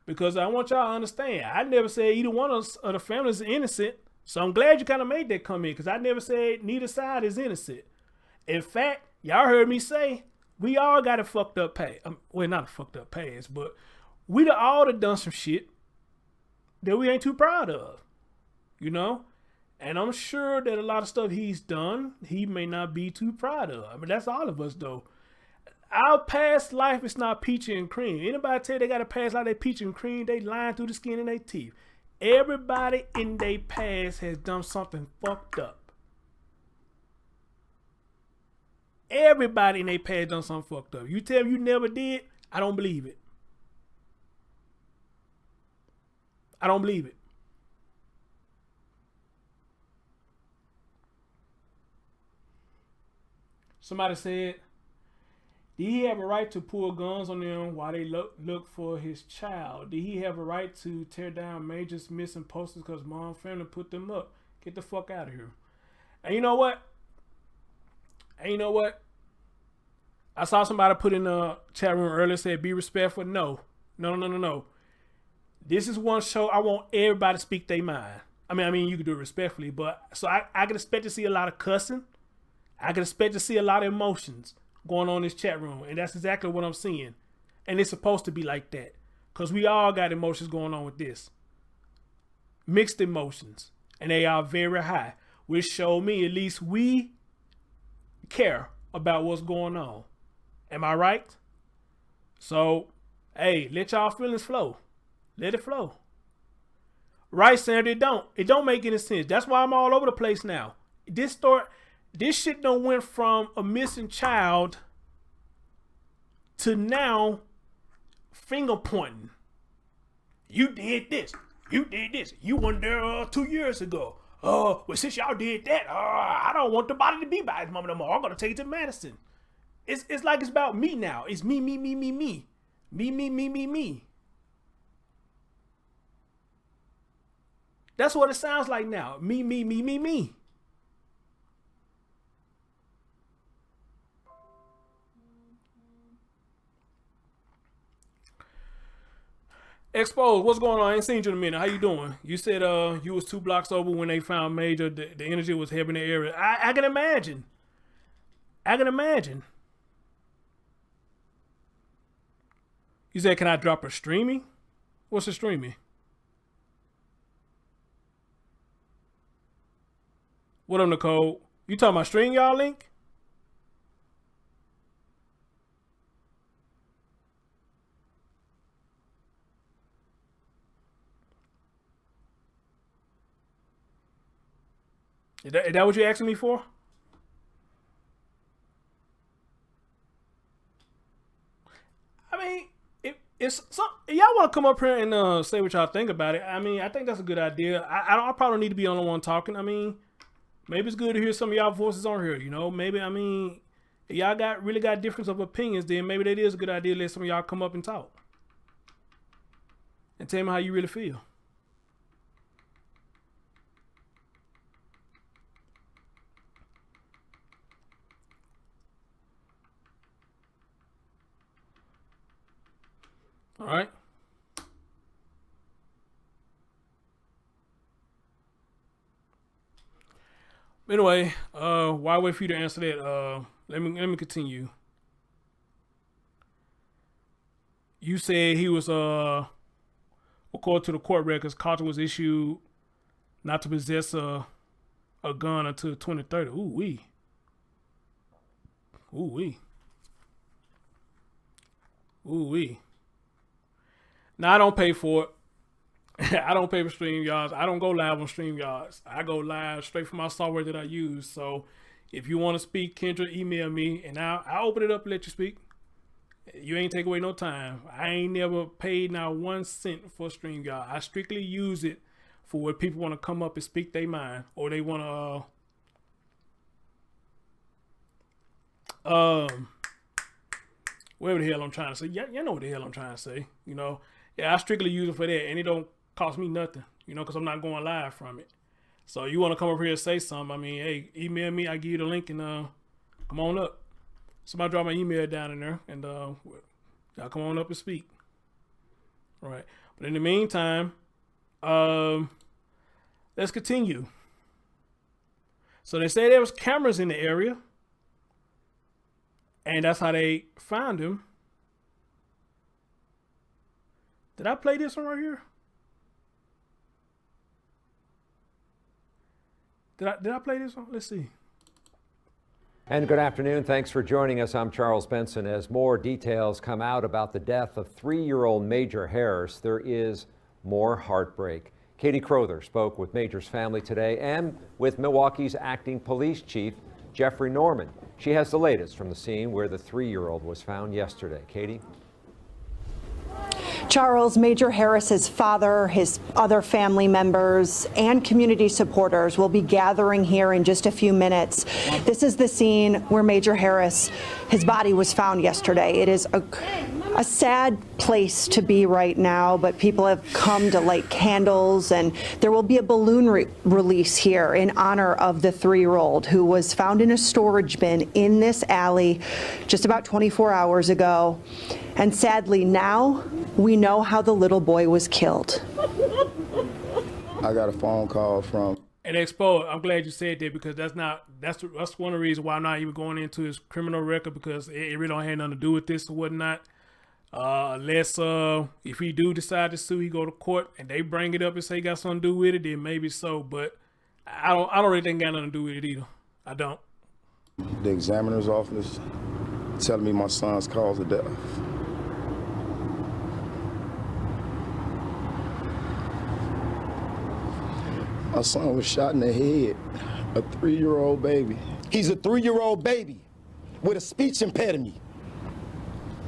Speaker 1: Because I want y'all to understand, I never said either one of the families is innocent. So I'm glad you kind of made that comment, because I never said neither side is innocent. In fact, y'all heard me say we all got a fucked up past. Well, not a fucked up past, but we all done some shit that we ain't too proud of, you know? And I'm sure that a lot of stuff he's done, he may not be too proud of. I mean, that's all of us, though. Our past life is not peachy and cream. Anybody tell you they got a past life they peachy and cream, they lying through the skin and their teeth. Everybody in their past has done something fucked up. Everybody in their past done something fucked up. You tell me you never did, I don't believe it. I don't believe it. Somebody said, did he have a right to pull guns on them while they look for his child? Did he have a right to tear down Major's missing posters because mom family put them up? Get the fuck out of here. And you know what? I saw somebody put in the chat room earlier, said, be respectful. No. This is one show I want everybody to speak their mind. I mean, you can do it respectfully, but so I can expect to see a lot of cussing. I can expect to see a lot of emotions going on in this chat room, and that's exactly what I'm seeing. And it's supposed to be like that, because we all got emotions going on with this. Mixed emotions, and they are very high, which show me at least we care about what's going on. Am I right? So, hey, let y'all feelings flow. Let it flow. Right, Sandra? It don't make any sense. That's why I'm all over the place now. This shit done went from a missing child to now finger pointing. You did this. You did this. You weren't there 2 years ago. Well, since y'all did that, I don't want the body to be by his mama no more. I'm gonna take it to Madison. It's like it's about me now. It's me. Me. That's what it sounds like now. Me. Exposed, what's going on? I ain't seen you in a minute. How you doing? You said you was 2 blocks over when they found Major. The energy was heavy in the area. I can imagine. You said, can I drop her streaming? What's the streaming? What up, Nicole? You talking about StreamYard link? Is that what you're asking me for? I mean, if y'all want to come up here and say what y'all think about it, I mean, I think that's a good idea. I probably need to be the only one talking. I mean, maybe it's good to hear some of y'all voices on here. You know, maybe, I mean, if y'all really got difference of opinions, then maybe that is a good idea to let some of y'all come up and talk and tell me how you really feel. All right. Anyway, while I wait for you to answer that, let me continue. You said he was according to the court records, Carlton was issued not to possess a gun until 2030. Ooh wee. Ooh wee. Ooh wee. Now, I don't pay for it. I don't pay for StreamYards. I don't go live on StreamYards. I go live straight from my software that I use. So if you want to speak, Kendra, email me, and I'll open it up and let you speak. You ain't take away no time. I ain't never paid now 1 cent for StreamYard. I strictly use it for when people want to come up and speak their mind, or they want to, whatever the hell I'm trying to say. You know what the hell I'm trying to say, you know. Yeah, I strictly use it for that, and it don't cost me nothing, you know, because I'm not going live from it. So you want to come up here and say something, I mean, hey, email me, I give you the link, and come on up. Somebody drop my email down in there, and y'all come on up and speak. All right. But in the meantime, let's continue. So they say there was cameras in the area, and that's how they found him. Did I play this one right here? Did I play this one? Let's see.
Speaker 8: And good afternoon. Thanks for joining us. I'm Charles Benson. As more details come out about the death of 3-year-old Major Harris, there is more heartbreak. Katie Crowther spoke with Major's family today and with Milwaukee's acting police chief, Jeffrey Norman. She has the latest from the scene where the 3-year-old was found yesterday. Katie?
Speaker 9: Charles, Major Harris's father, his other family members, and community supporters will be gathering here in just a few minutes. This is the scene where Major Harris, his body was found yesterday. It is a sad place to be right now, but people have come to light candles, and there will be a balloon release here in honor of the 3-year-old who was found in a storage bin in this alley just about 24 hours ago. And sadly, now we know how the little boy was killed.
Speaker 4: I got a phone call from.
Speaker 1: And Expo, I'm glad you said that, because that's one of the reasons why I'm not even going into his criminal record, because it really don't have nothing to do with this or whatnot. Unless if he do decide to sue, he go to court and they bring it up and say he got something to do with it, then maybe so. But I don't really think it got nothing to do with it either. I don't.
Speaker 4: The examiner's office telling me my son's cause of death. My son was shot in the head, a 3-year-old baby. He's a 3-year-old baby with a speech impediment.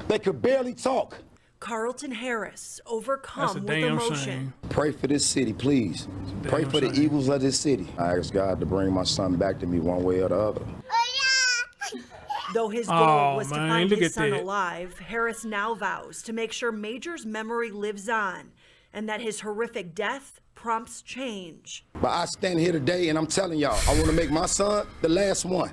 Speaker 4: They could barely talk.
Speaker 10: Carlton Harris overcome with emotion.
Speaker 1: Shame.
Speaker 4: Pray for this city, please. Pray for the evils of this city. I ask God to bring my son back to me one way or the other.
Speaker 10: Though his goal was to
Speaker 1: man,
Speaker 10: find
Speaker 1: look
Speaker 10: his
Speaker 1: at
Speaker 10: son
Speaker 1: that.
Speaker 10: alive, Harris now vows to make sure Major's memory lives on and that his horrific death prompts change.
Speaker 4: But I stand here today and I'm telling y'all, I want to make my son the last one.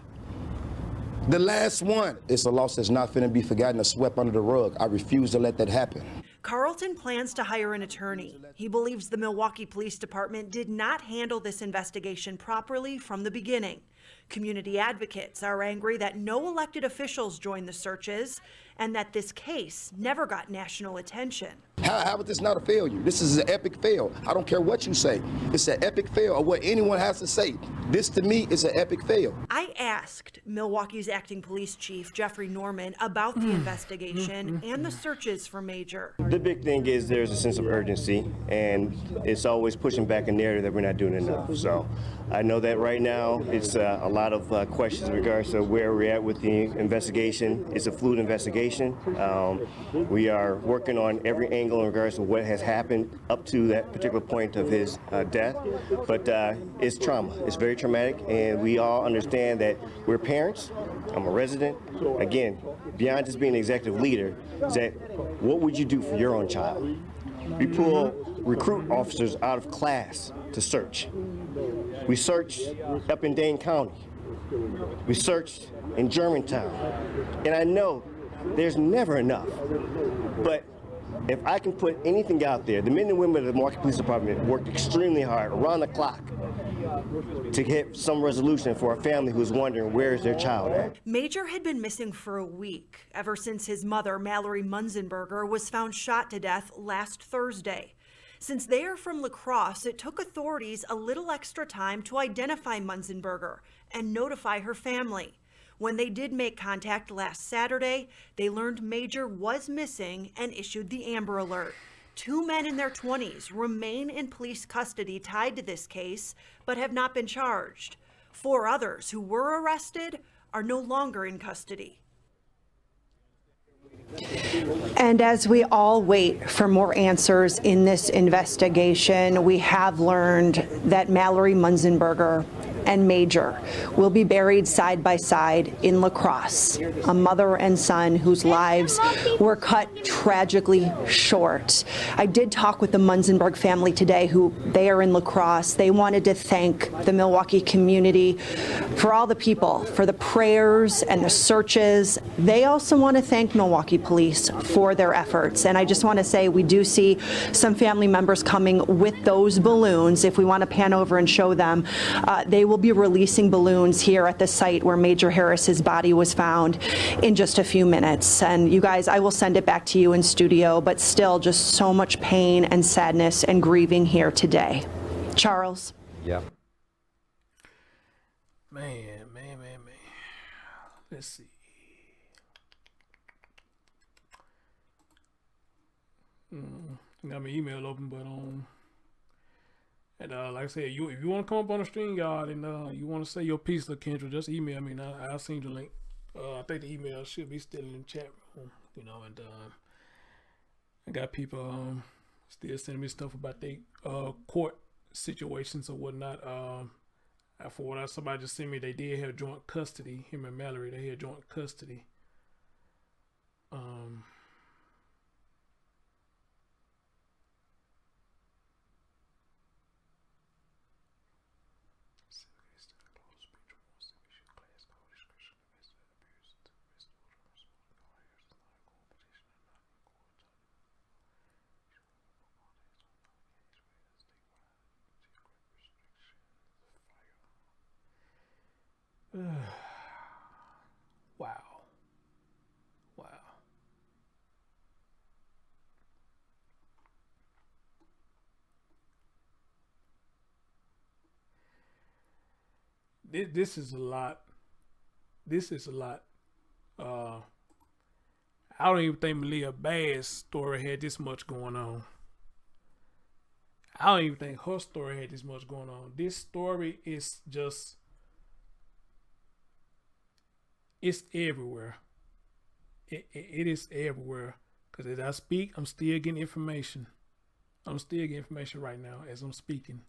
Speaker 4: The last one. It's a loss that's not finna be forgotten or swept under the rug. I refuse to let that happen.
Speaker 10: Carlton plans to hire an attorney. He believes the Milwaukee Police Department did not handle this investigation properly from the beginning. Community advocates are angry that no elected officials joined the searches and that this case never got national attention.
Speaker 4: How is this not a failure? This is an epic fail. I don't care what you say. It's an epic fail, or what anyone has to say. This, to me, is an epic fail.
Speaker 10: I asked Milwaukee's acting police chief, Jeffrey Norman, about the investigation and the searches for Major.
Speaker 11: The big thing is there's a sense of urgency, and it's always pushing back a narrative that we're not doing enough. So I know that right now it's a lot of questions in regards to where we're at with the investigation. It's a fluid investigation. We are working on every angle in regards to what has happened up to that particular point of his death. But it's trauma. It's very traumatic, and we all understand that we're parents. I'm a resident. Again, beyond just being an executive leader, is that what would you do for your own child? We pull recruit officers out of class to search. We searched up in Dane County. We searched in Germantown. And I know there's never enough, but if I can put anything out there, the men and women of the Milwaukee Police Department worked extremely hard around the clock to get some resolution for a family who's wondering where is their child at.
Speaker 10: Major had been missing for a week, ever since his mother, Mallery Munzenberger, was found shot to death last Thursday. Since they are from La Crosse, it took authorities a little extra time to identify Munzenberger and notify her family. When they did make contact last Saturday, they learned Major was missing and issued the Amber Alert. 2 men in their 20s remain in police custody tied to this case, but have not been charged. 4 others who were arrested are no longer in custody.
Speaker 9: And as we all wait for more answers in this investigation, we have learned that Mallery Munzenberger and Major will be buried side by side in La Crosse, a mother and son whose lives were cut tragically short. I did talk with the Munzenberg family today, who they are in La Crosse. They wanted to thank the Milwaukee community for all the people, for the prayers and the searches. They also want to thank Milwaukee Police for their efforts. And I just want to say we do see some family members coming with those balloons. If we want to pan over and show them, they will be releasing balloons here at the site where Major Harris's body was found in just a few minutes. And you guys, I will send it back to you in studio, but still just so much pain and sadness and grieving here today. Charles?
Speaker 8: Yeah.
Speaker 1: Man. Let's see. Got my email open, but and like I said, if you want to come up on the stream, y'all, and you want to say your piece of Kendra, just email me. Now I'll send you the link. I think the email should be still in the chat room, and I got people still sending me stuff about their court situations or whatnot. For what somebody just sent me, they did have joint custody. Him and Mallery, they had joint custody. Wow. This is a lot. I don't even think Malia Bass' story had this much going on. I don't even think her story had this much going on. This story is just, it's everywhere. It is everywhere. Because as I speak, I'm still getting information. I'm still getting information right now as I'm speaking.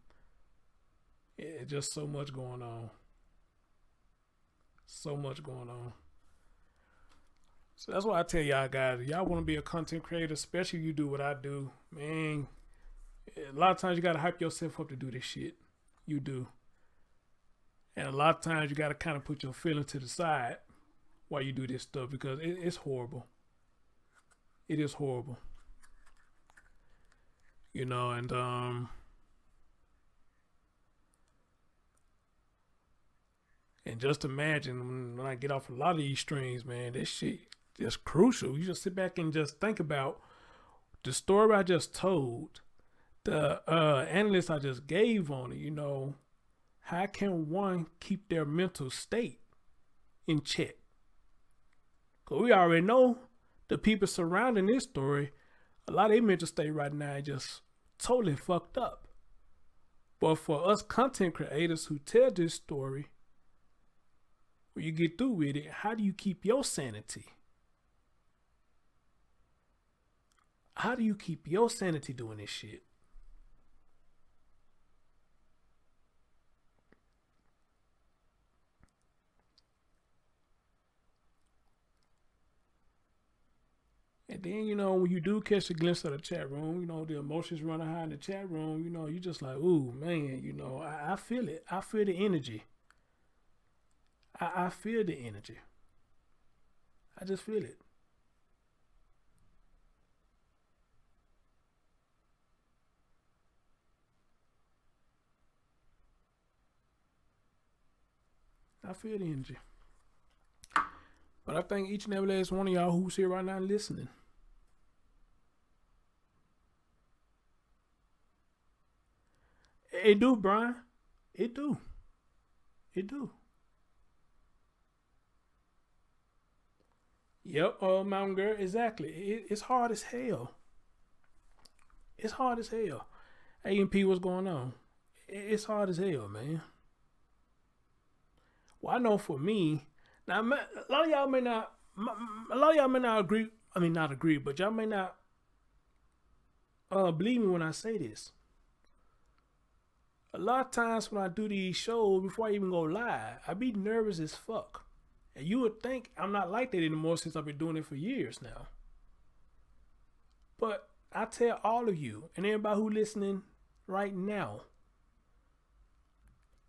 Speaker 1: It's just so much going on. So much going on. So that's why I tell y'all guys, y'all want to be a content creator, especially if you do what I do, man, a lot of times you got to hype yourself up to do this shit. You do. And a lot of times you got to kind of put your feelings to the side while you do this stuff, because it's horrible. It is horrible. And just imagine when I get off a lot of these streams, man, this shit just crucial. You just sit back and just think about the story I just told, the analyst I just gave on it. You know, how can one keep their mental state in check? Because we already know the people surrounding this story, a lot of their mental state right now is just totally fucked up. But for us content creators who tell this story, when you get through with it, how do you keep your sanity? How do you keep your sanity doing this shit? And then, you know, when you do catch a glimpse of the chat room, you know, the emotions running high in the chat room, you know, you just like, ooh, man, you know, I feel it. I feel the energy. I feel the energy. I just feel it. I feel the energy. But I think each and every last one of y'all who's here right now listening, it do, Brian. It do. It do. Yep, Mountain Girl, exactly. It's hard as hell. It's hard as hell. AMP, what's going on? It's hard as hell, man. Well, I know for me, now a lot of y'all may not agree. I mean, not agree, but y'all may not believe me when I say this. A lot of times when I do these shows, before I even go live, I be nervous as fuck. And you would think I'm not like that anymore since I've been doing it for years now. But I tell all of you and everybody who listening right now,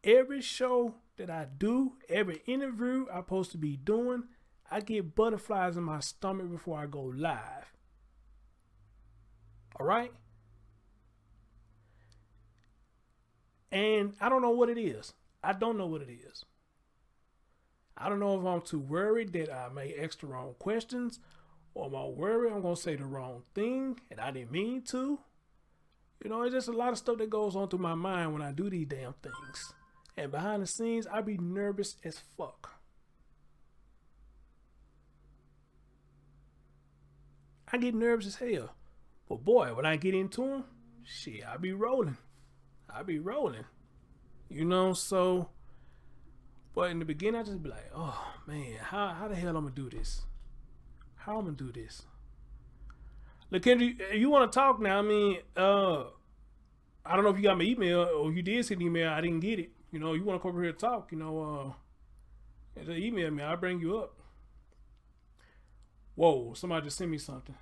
Speaker 1: every show that I do, every interview I'm supposed to be doing, I get butterflies in my stomach before I go live. All right? And I don't know what it is. I don't know what it is. I don't know if I'm too worried that I may ask the wrong questions, or am I worried I'm going to say the wrong thing and I didn't mean to. You know, it's just a lot of stuff that goes on through my mind when I do these damn things. And behind the scenes, I be nervous as fuck. I get nervous as hell. But boy, when I get into them, shit, I be rolling. You know, so... But in the beginning, I just be like, oh, man, how the hell I'm going to do this? How I'm going to do this? Look, Kendra, you want to talk now? I mean, I don't know if you got my email or you did send an email. I didn't get it. You know, you want to come over here and talk, you know, just email me. I'll bring you up. Whoa, somebody just sent me something.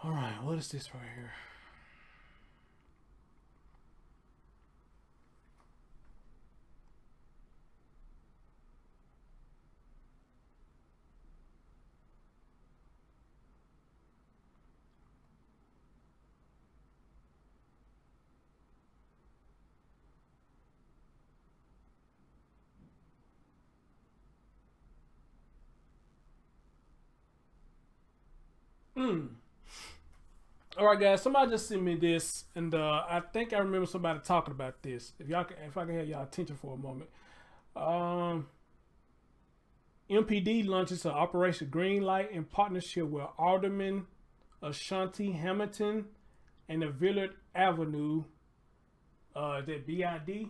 Speaker 1: All right, what is this right here? All right, guys. Somebody just sent me this, and I think I remember somebody talking about this. If I can have y'all attention for a moment. MPD launches an Operation Greenlight in partnership with Alderman Ashanti Hamilton and the Villard Avenue, that BID.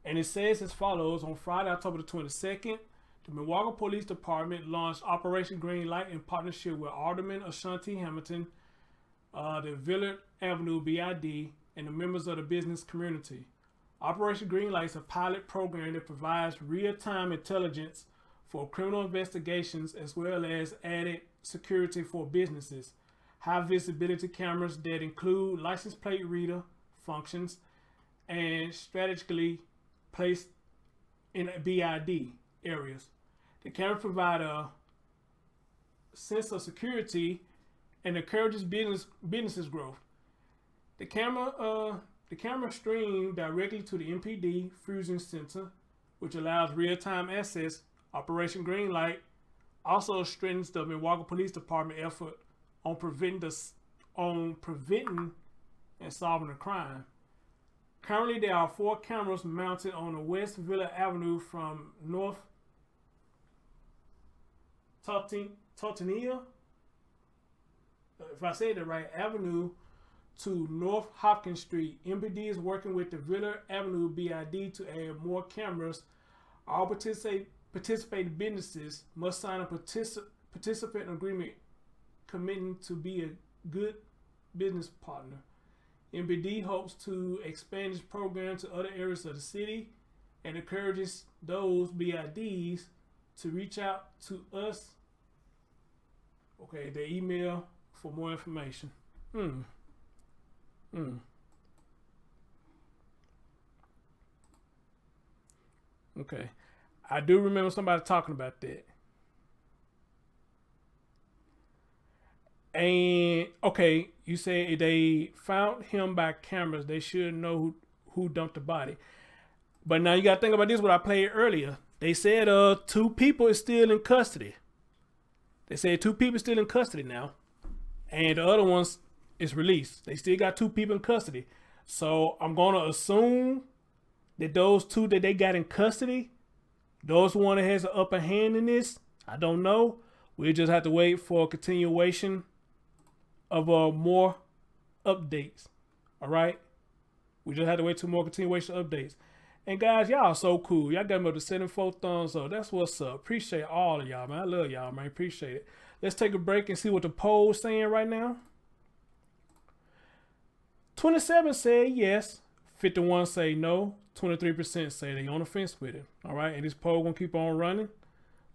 Speaker 1: And it says as follows: on Friday, October the 22nd, the Milwaukee Police Department launched Operation Greenlight in partnership with Alderman Ashanti Hamilton, the Villard Avenue BID, and the members of the business community. Operation Greenlight is a pilot program that provides real-time intelligence for criminal investigations as well as added security for businesses. High visibility cameras that include license plate reader functions and strategically placed in BID areas. The camera provide a sense of security and encourages businesses growth. The camera stream directly to the MPD Fusion Center, which allows real-time access. Operation Greenlight also strengthens the Milwaukee Police Department effort on preventing and solving a crime. Currently, there are 4 cameras mounted on the West Villa Avenue from North Tartania, if I said it right, Avenue to North Hopkins Street. MPD is working with the Villa Avenue BID to add more cameras. All participating businesses must sign a participant agreement committing to be a good business partner. MPD hopes to expand this program to other areas of the city and encourages those BIDs to reach out to us. Okay, the email for more information. Okay. I do remember somebody talking about that. And okay, you say they found him by cameras. They should know who dumped the body. But now you got to think about this, what I played earlier. They said 2 people is still in custody. They said 2 people still in custody now. And the other ones is released. They still got 2 people in custody. So I'm going to assume that those 2 that they got in custody, those one that has an upper hand in this, I don't know. We'll just have to wait for a continuation of more updates. All right? We just have to wait 2 more continuation updates. And guys, y'all so cool. Y'all got me up to 74 thumbs up. That's what's up. Appreciate all of y'all, man. I love y'all, man. Appreciate it. Let's take a break and see what the poll's saying right now. 27 say yes. 51 say no. 23% say they on the fence with it. All right, and this poll gonna keep on running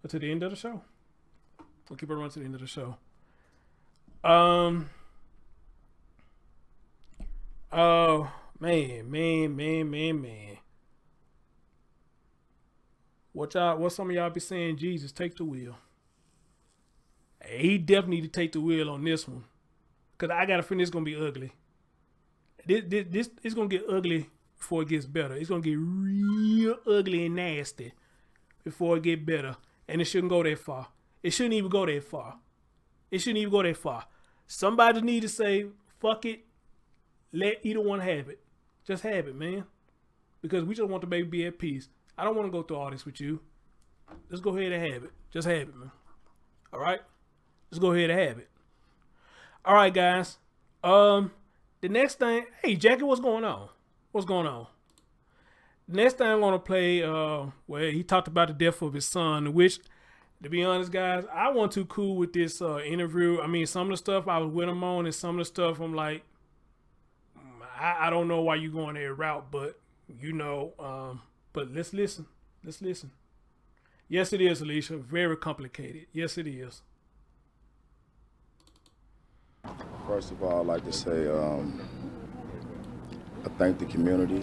Speaker 1: until the end of the show. We'll keep it running to the end of the show. Oh man. What some of y'all be saying? Jesus, take the wheel. Hey, he definitely need to take the wheel on this one, cause I got a feeling it's gonna be ugly. This it's gonna get ugly before it gets better. It's gonna get real ugly and nasty before it get better, and it shouldn't go that far. It shouldn't even go that far. It shouldn't even go that far. Somebody need to say, fuck it, let either one have it. Just have it, man, because we just want the baby to be at peace. I don't want to go through all this with you. Let's go ahead and have it. Just have it, man. All right, let's go ahead and have it. All right, guys. The next thing, hey Jackie, what's going on? What's going on? The next thing I'm gonna play, where he talked about the death of his son, which, to be honest, guys, I wasn't too cool with this interview. I mean, some of the stuff I was with him on, and some of the stuff I'm like, I don't know why you going that route, but you know, but let's listen. Let's listen. Yes, it is, Alicia. Very complicated. Yes, it is.
Speaker 4: First of all, I'd like to say I thank the community.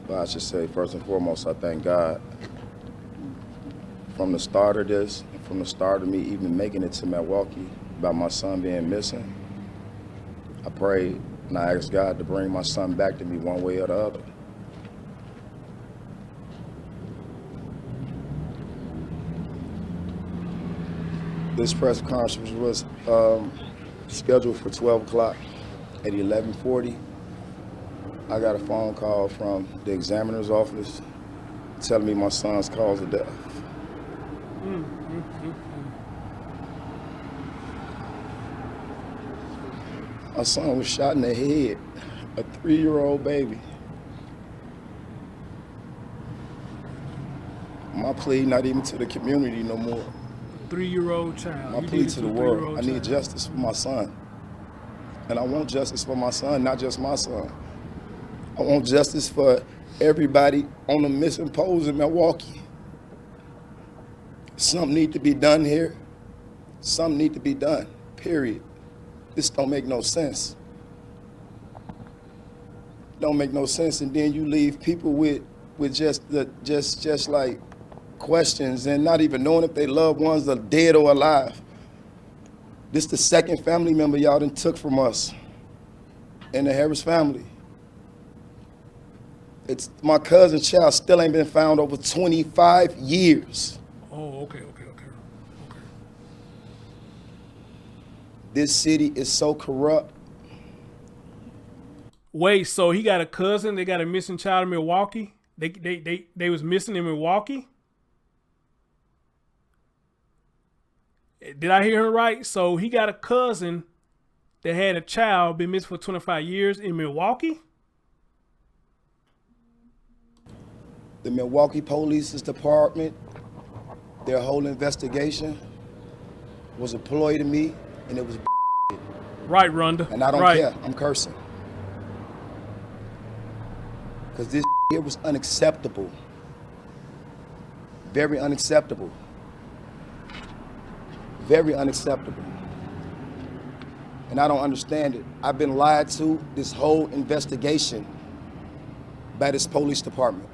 Speaker 4: But I should say, first and foremost, I thank God. From the start of this, from the start of me even making it to Milwaukee about my son being missing, I prayed and I asked God to bring my son back to me one way or the other. This press conference was scheduled for 12 o'clock. At 11:40, I got a phone call from the examiner's office telling me my son's cause of death. My son was shot in the head, a 3-year-old baby. My plea not even to the community no more.
Speaker 1: 3-year-old child.
Speaker 4: My plea to the world. I need justice for my son. And I want justice for my son, not just my son. I want justice for everybody on the missing poles in Milwaukee. Something need to be done here. Something need to be done, period. This don't make no sense. Don't make no sense, and then you leave people with just like questions and not even knowing if their loved ones are dead or alive. This the second family member y'all done took from us in the Harris family. It's my cousin's child still ain't been found over 25 years.
Speaker 1: Oh, okay.
Speaker 4: This city is so corrupt.
Speaker 1: Wait, so he got a cousin? They got a missing child in Milwaukee? They was missing in Milwaukee? Did I hear him right? So he got a cousin that had a child been missing for 25 years in Milwaukee?
Speaker 4: The Milwaukee Police Department, their whole investigation was a ploy to me, and it was
Speaker 1: right, Rhonda.
Speaker 4: And I don't care. I'm cursing. Because this here was unacceptable. Very unacceptable. Very unacceptable. And I don't understand it. I've been lied to this whole investigation by this police department.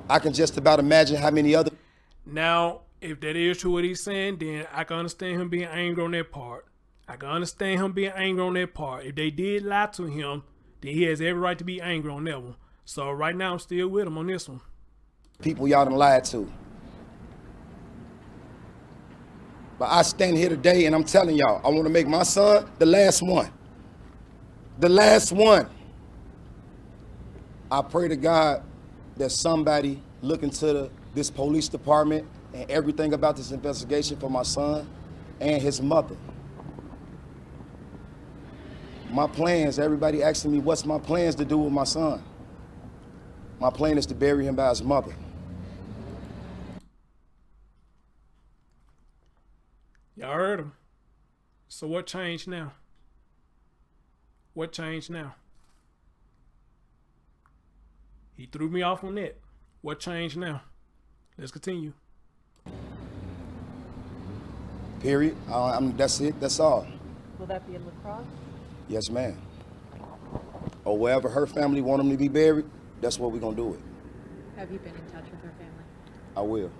Speaker 4: I can just about imagine how many other...
Speaker 1: Now, if that is true what he's saying, then I can understand him being angry on that part. If they did lie to him, then he has every right to be angry on that one. So right now, I'm still with him on this one.
Speaker 4: People y'all done lied to. But I stand here today and I'm telling y'all, I want to make my son the last one. The last one. I pray to God that somebody look into this police department and everything about this investigation for my son and his mother. My plans, everybody asking me what's my plans to do with my son. My plan is to bury him by his mother.
Speaker 1: Y'all heard him. So what changed now? What changed now? He threw me off on that. What changed now? Let's continue.
Speaker 4: Period. That's it. That's all.
Speaker 12: Will that be in La Crosse?
Speaker 4: Yes, ma'am. Or wherever her family want him to be buried, that's where we're going to do it.
Speaker 12: Have you been in touch with her family?
Speaker 4: I will.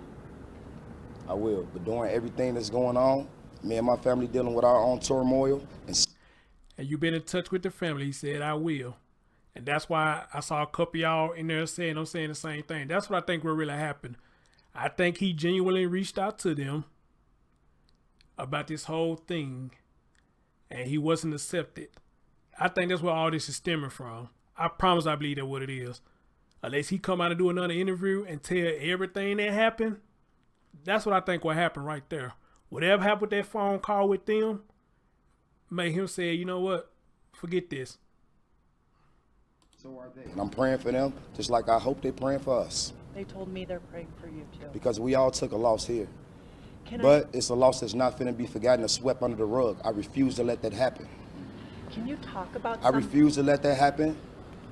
Speaker 4: But during everything that's going on, me and my family dealing with our own turmoil.
Speaker 1: And you been in touch with the family, he said, I will. And that's why I saw a couple of y'all in there saying, I'm saying the same thing. That's what I think will really happen. I think he genuinely reached out to them about this whole thing, and he wasn't accepted. I think that's where all this is stemming from. I promise I believe that's what it is. Unless he come out and do another interview and tell everything that happened, that's what I think will happen right there. Whatever happened with that phone call with them, made him say, you know what, forget this.
Speaker 4: So are they. And I'm praying for them, just like I hope they're praying for us.
Speaker 12: They told me they're praying for you too.
Speaker 4: Because we all took a loss here. It's a loss that's not finna be forgotten or swept under the rug. I refuse to let that happen.
Speaker 12: Can you talk about
Speaker 4: I refuse to let that happen.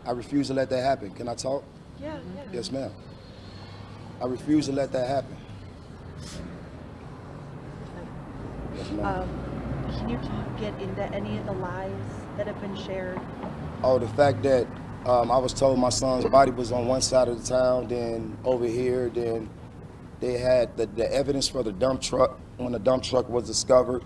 Speaker 4: Can I talk?
Speaker 12: Yeah.
Speaker 4: Yes, ma'am. I refuse to let that happen. Yes, ma'am.
Speaker 12: Can you get into any of the lies that have been shared?
Speaker 4: Oh, the fact that I was told my son's body was on one side of the town, then over here, then they had the evidence for the dump truck. When the dump truck was discovered,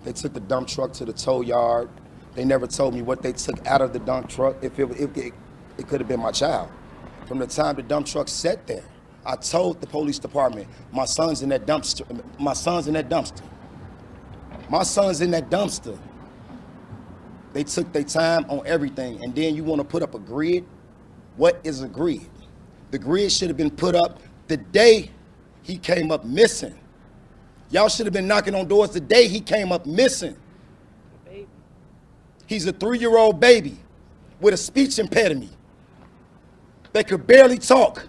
Speaker 4: they took the dump truck to the tow yard. They never told me what they took out of the dump truck. If it could have been my child. From the time the dump truck sat there, I told the police department, my son's in that dumpster. My son's in that dumpster. My son's in that dumpster. They took their time on everything, and then you want to put up a grid? What is a grid? The grid should have been put up the day he came up missing. Y'all should have been knocking on doors the day he came up missing. He's a 3-year-old baby with a speech impediment. They could barely talk.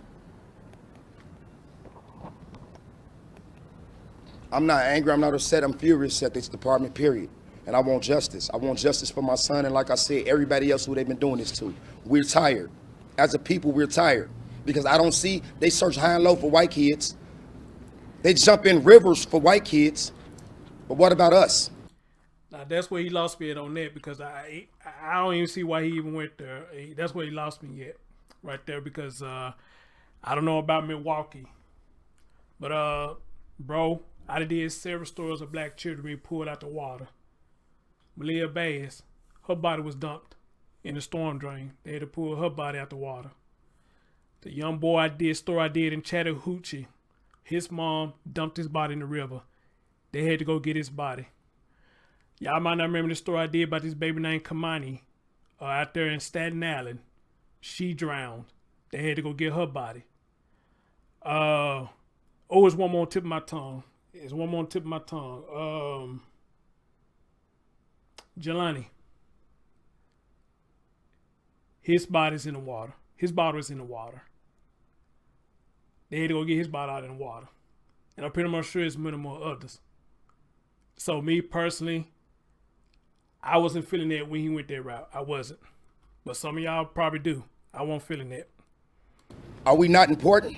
Speaker 4: I'm not angry, I'm not upset, I'm furious at this department, period. And I want justice. I want justice for my son, and like I said, everybody else who they've been doing this to. We're tired. As a people, we're tired. Because I don't see, they search high and low for white kids. They jump in rivers for white kids. But what about us?
Speaker 1: Now, that's where he lost me at on that, because I don't even see why he even went there. That's where he lost me yet, right there, because I don't know about Milwaukee. But, bro, I did several stories of black children being pulled out the water. Malia Bass, her body was dumped in the storm drain. They had to pull her body out the water. The young boy story I did in Chattahoochee, his mom dumped his body in the river. They had to go get his body. Y'all might not remember the story I did about this baby named Kamani out there in Staten Island. She drowned. They had to go get her body. It's one more on the tip of my tongue. It's one more on the tip of my tongue. Jelani. His body's in the water. His body was in the water. They had to go get his body out in the water. And I'm pretty much sure it's many more others. So me personally, I wasn't feeling that when he went that route. I wasn't. But some of y'all probably do. I wasn't feeling that.
Speaker 4: Are we not important?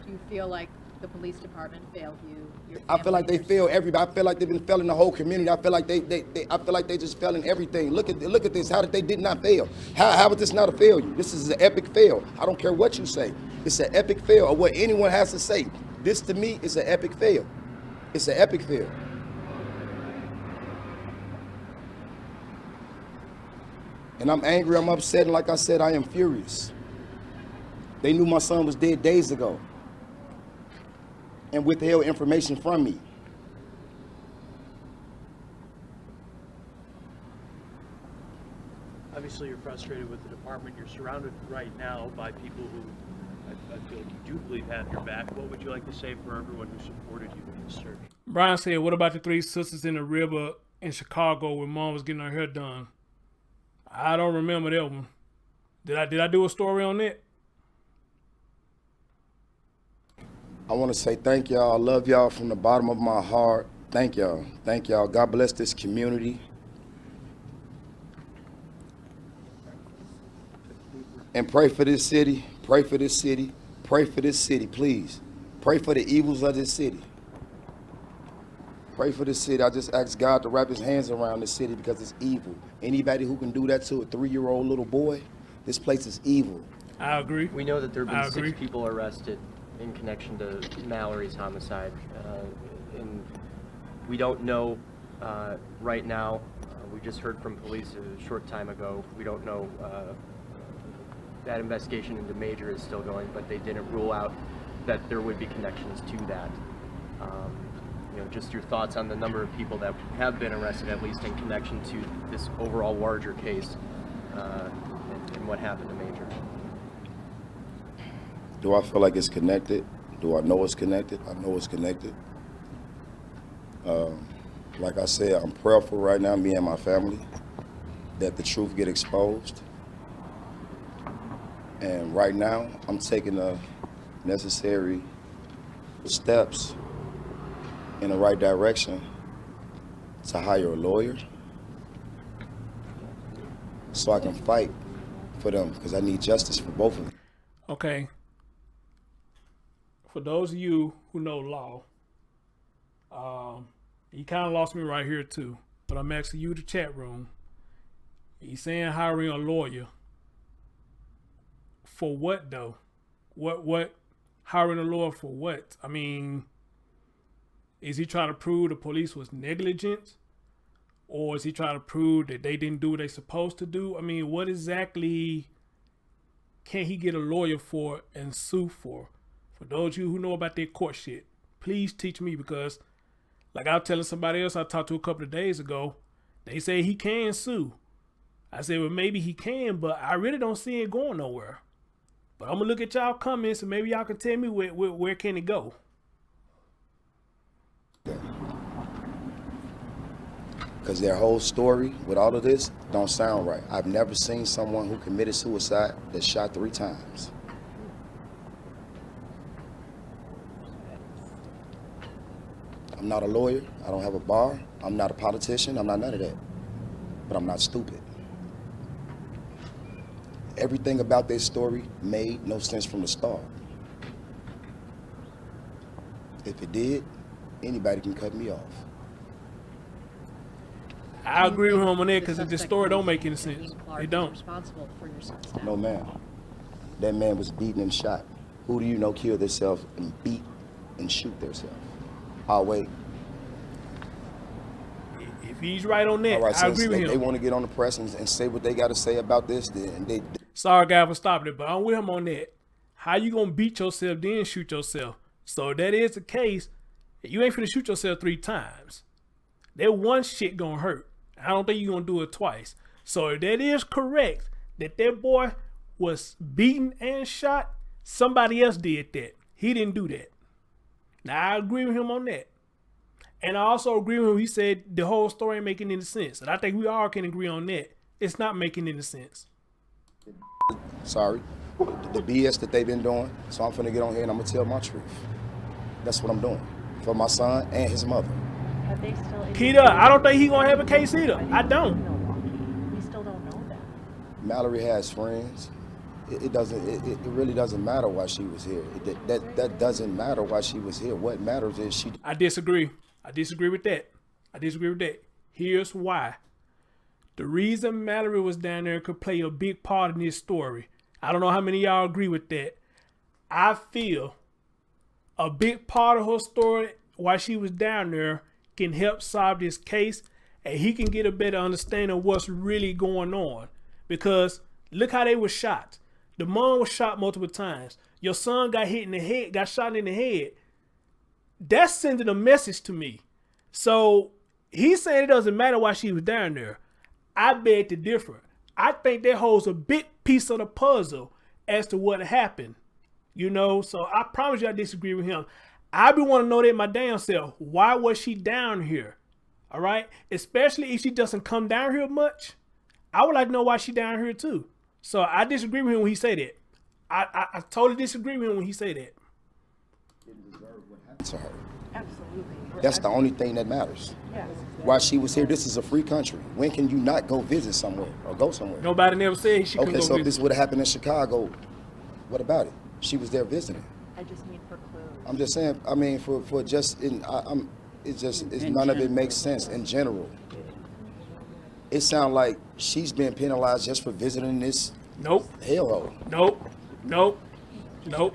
Speaker 13: Do you feel like the police department failed you?
Speaker 4: I feel like they fail everybody. I feel like they've been failing the whole community. I feel like they just failing everything. Look at this. How did not fail? How is this not a failure? This is an epic fail. I don't care what you say. It's an epic fail, or what anyone has to say. This to me is an epic fail. It's an epic fail. And I'm angry, I'm upset, and like I said, I am furious. They knew my son was dead days ago and withheld information from me.
Speaker 14: Obviously, you're frustrated with the department. You're surrounded right now by people who I feel like you do believe have your back. What would you like to say for everyone who supported you in this search?
Speaker 1: Brian said, what about the 3 sisters in the river in Chicago where mom was getting her hair done? I don't remember that one. Did I do a story on that?
Speaker 4: I want to say thank y'all. I love y'all from the bottom of my heart. Thank y'all. Thank y'all. God bless this community. And pray for this city. Pray for this city. Pray for this city, please. Pray for the evils of this city. Pray for this city. I just ask God to wrap his hands around this city because it's evil. Anybody who can do that to a 3-year-old little boy, this place is evil.
Speaker 1: I agree.
Speaker 15: We know that there have been 6 people arrested in connection to Mallery's homicide. And we don't know right now. We just heard from police a short time ago. We don't know. That investigation into Major is still going, but they didn't rule out that there would be connections to that. Just your thoughts on the number of people that have been arrested, at least in connection to this overall larger case, and what happened to Major.
Speaker 4: Do I feel like it's connected? Do I know it's connected? I know it's connected. Like I said, I'm prayerful right now, me and my family, that the truth get exposed. And right now, I'm taking the necessary steps in the right direction to hire a lawyer so I can fight for them, because I need justice for both of them.
Speaker 1: Okay. For those of you who know law, you kind of lost me right here too, but I'm asking you, the chat room. He's saying hiring a lawyer. For what though? What hiring a lawyer for what? I mean, is he trying to prove the police was negligent? Or is he trying to prove that they didn't do what they're supposed to do? I mean, what exactly can he get a lawyer for and sue for? For those of you who know about that court shit, please teach me, because like I was telling somebody else I talked to a couple of days ago, they say he can sue. I said, well, maybe he can, but I really don't see it going nowhere. But I'm going to look at y'all comments and maybe y'all can tell me where can it go.
Speaker 4: Because their whole story with all of this don't sound right. I've never seen someone who committed suicide that shot 3 times. I'm not a lawyer. I don't have a bar. I'm not a politician. I'm not none of that. But I'm not stupid. Everything about their story made no sense from the start. If it did, anybody can cut me off.
Speaker 1: I agree with him on that because the story don't make any sense. It don't.
Speaker 13: Responsible for your son's death.
Speaker 4: No, ma'am. That man was beaten and shot. Who do you know killed themselves and beat and shoot themselves? I'll wait.
Speaker 1: If he's right on that,
Speaker 4: All right,
Speaker 1: I agree with him.
Speaker 4: They want to get on the press and say what they got to say about this, then they.
Speaker 1: Sorry, guy, for stopping it, but I'm with him on that. How you gonna beat yourself then shoot yourself? So if that is the case, you ain't finna shoot yourself 3 times. That one shit gonna hurt. I don't think you're gonna do it twice. So if that is correct, that boy was beaten and shot, somebody else did that. He didn't do that. Now I agree with him on that. And I also agree with him. He said the whole story ain't making any sense. And I think we all can agree on that. It's not making any sense.
Speaker 4: Sorry. The BS that they've been doing. So I'm finna get on here and I'm gonna tell my truth. That's what I'm doing. For my son and his mother.
Speaker 12: Have they still
Speaker 1: Keita, I don't think he gonna have a case either. I don't.
Speaker 12: We still don't know that.
Speaker 4: Mallery has friends. It really doesn't matter why she was here. That doesn't matter why she was here. What matters is she.
Speaker 1: I disagree. I disagree with that. Here's why. The reason Mallery was down there could play a big part in this story. I don't know how many of y'all agree with that. I feel a big part of her story, why she was down there, can help solve this case, and he can get a better understanding of what's really going on. Because look how they were shot. The mom was shot multiple times. Your son got hit in the head, got shot in the head. That's sending a message to me. So he's saying it doesn't matter why she was down there. I beg to differ. I think that holds a big piece of the puzzle as to what happened. You know, so I promise you I disagree with him. I be want to know that my damn self. Why was she down here? All right? Especially if she doesn't come down here much. I would like to know why she down here too. So I disagree with him when he say that. I totally disagree with him when he say that.
Speaker 4: To her.
Speaker 12: Absolutely.
Speaker 4: That's the only thing that matters.
Speaker 12: Yes.
Speaker 4: Why she was here. This is a free country. When can you not go visit somewhere or go somewhere?
Speaker 1: Nobody never said she couldn't
Speaker 4: Okay,
Speaker 1: go
Speaker 4: so if
Speaker 1: visit.
Speaker 4: this would have happened in Chicago, what about it? She was there visiting.
Speaker 12: I just need for clues.
Speaker 4: I'm just saying. I mean, for just in, it's none of it makes sense in general. It sounds like she's being penalized just for visiting this.
Speaker 1: Nope.
Speaker 4: Hellhole.
Speaker 1: Nope.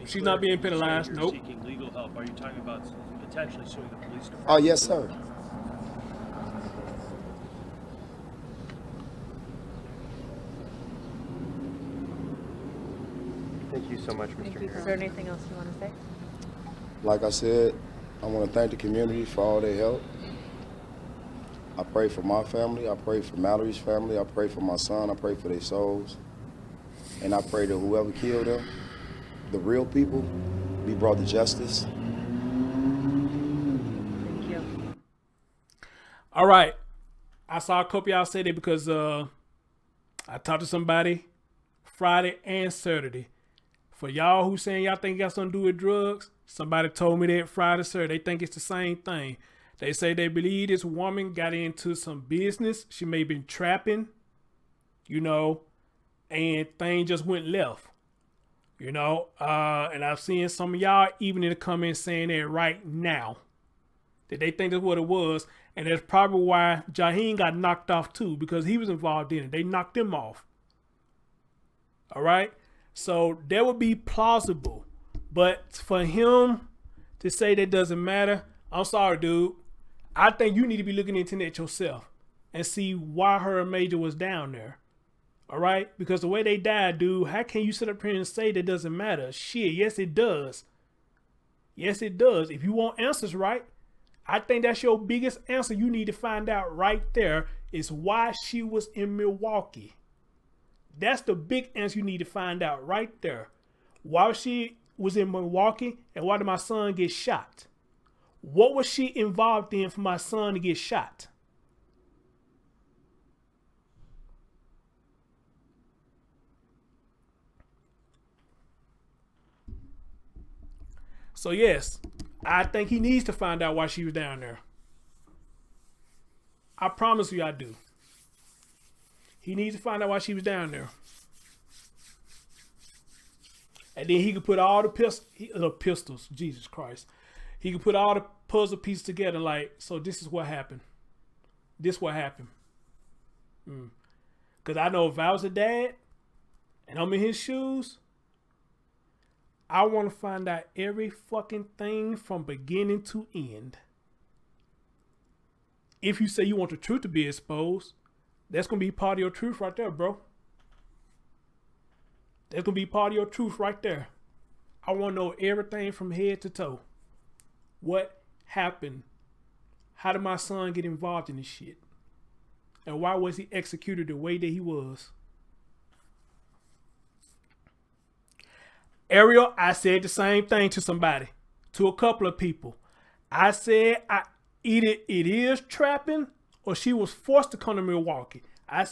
Speaker 1: She's not being penalized.
Speaker 14: You're
Speaker 1: Nope.
Speaker 14: seeking legal help. Are you talking about potentially suing the police department?
Speaker 4: Oh yes, sir.
Speaker 15: Thank you so much, Mr. Harris.
Speaker 12: Is there anything else you want to say?
Speaker 4: Like I said, I want to thank the community for all their help. I pray for my family. I pray for Mallory's family. I pray for my son. I pray for their souls. And I pray that whoever killed them, the real people, be brought to justice.
Speaker 12: Thank you.
Speaker 1: All right. I saw a couple of y'all say that because I talked to somebody Friday and Saturday. For y'all who saying y'all think it got something to do with drugs, somebody told me that Friday, Saturday. They think it's the same thing. They say they believe this woman got into some business. She may have been trapping, you know, and things just went left, you know. And I've seen some of y'all even in the comments saying that right now, that they think that's what it was. And that's probably why Jaheim got knocked off too, because he was involved in it. They knocked him off. All right. So that would be plausible. But for him to say that doesn't matter, I'm sorry, dude. I think you need to be looking into that yourself and see why her Major was down there. All right? Because the way they died, dude, how can you sit up here and say that doesn't matter? Shit, yes, it does. Yes, it does. If you want answers right, I think that's your biggest answer you need to find out right there is why she was in Milwaukee. That's the big answer you need to find out right there. Why she was in Milwaukee and why did my son get shot? What was she involved in for my son to get shot? So yes, I think he needs to find out why she was down there. I promise you I do. He needs to find out why she was down there. And then he could put all the pistols, Jesus Christ. He could put all the puzzle pieces together like, so this is what happened. This what happened. Because I know if I was a dad and I'm in his shoes, I want to find out every fucking thing from beginning to end. If you say you want the truth to be exposed, that's going to be part of your truth right there, bro. That's going to be part of your truth right there. I want to know everything from head to toe. What happened? How did my son get involved in this shit? And why was he executed the way that he was? Ariel, I said the same thing to somebody, to a couple of people. I said either it is trapping or she was forced to come to Milwaukee. I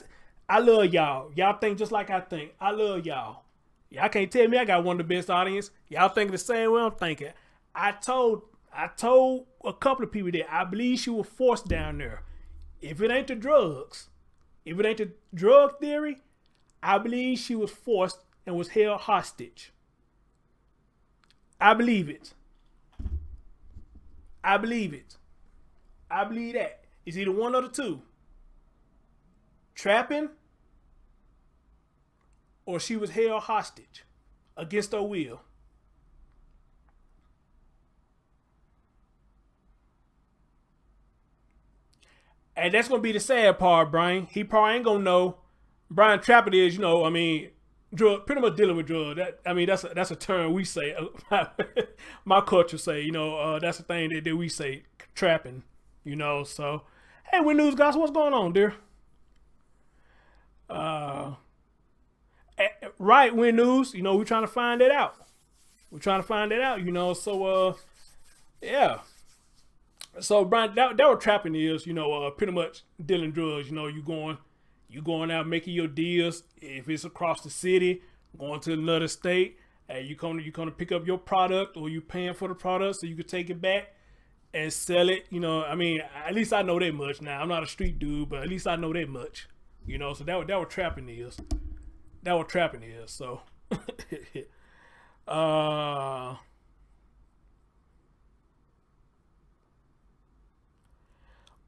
Speaker 1: love y'all. Y'all think just like I think. I love y'all. Y'all can't tell me I got one of the best audience. Y'all think the same way I'm thinking. I told a couple of people that I believe she was forced down there. If it ain't the drugs, if it ain't the drug theory, I believe she was forced and was held hostage. I believe it. I believe it. I believe that. It's either one or the two. Trapping or she was held hostage against her will. And that's going to be the sad part, Brian. He probably ain't going to know. Brian Trapping is, drug, pretty much dealing with drugs. That's a term we say. My culture say, that's the thing that we say, trapping, So, hey, Win News guys, what's going on, dear? Right, Win News, we're trying to find that out. So, yeah. So, Brian, that what trapping is, pretty much dealing drugs. You going out making your deals. If it's across the city, going to another state, and you come to pick up your product, or you paying for the product so you can take it back and sell it. At least I know that much now. I'm not a street dude, but at least I know that much. So that what trapping is. That what trapping is. So,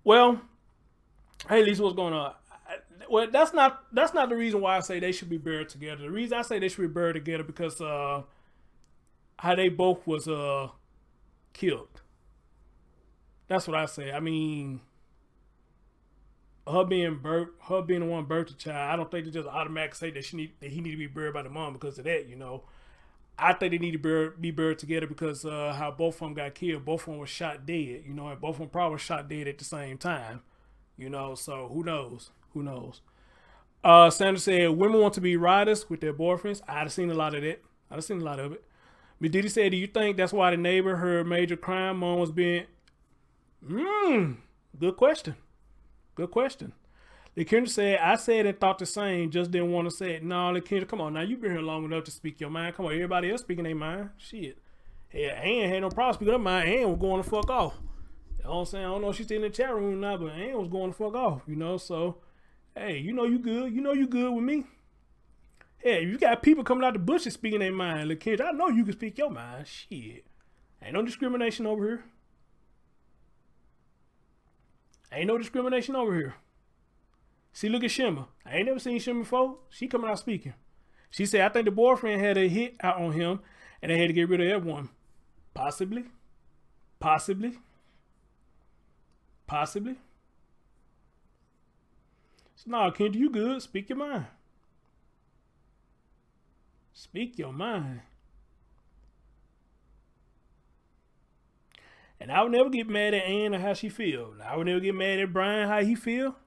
Speaker 1: well, hey, Lisa, what's going on? Well, that's not the reason why I say they should be buried together. The reason I say they should be buried together because how they both was killed. That's what I say. Her being the one birthed the child, I don't think they just automatically say that he need to be buried by the mom because of that. I think they need to be buried together because how both of them got killed. Both of them were shot dead. And both of them probably were shot dead at the same time. So who knows? Sandra said, women want to be riders with their boyfriends. I'd have seen a lot of that. But Diddy said, do you think that's why the neighbor heard major crime mom was being... Good question. LaKendra said, I said and thought the same, just didn't want to say it. No, LaKendra, come on now. You've been here long enough to speak your mind. Come on, everybody else speaking their mind. Shit. Yeah, Ann had no problem speaking her mind. Ann was going to fuck off. You know what I'm saying? I don't know if she's still in the chat room now, but Ann was going to fuck off, So, hey, you good. You good with me. Hey, you got people coming out the bushes speaking their mind. LaKendra, I know you can speak your mind. Shit. Ain't no discrimination over here. See, look at Shimmer. I ain't never seen Shimmer before. She coming out speaking. She said, I think the boyfriend had a hit out on him and they had to get rid of everyone. Possibly. So, no, Kendra, you good. Speak your mind. And I would never get mad at Ann or how she feel. I would never get mad at Brian how he feel.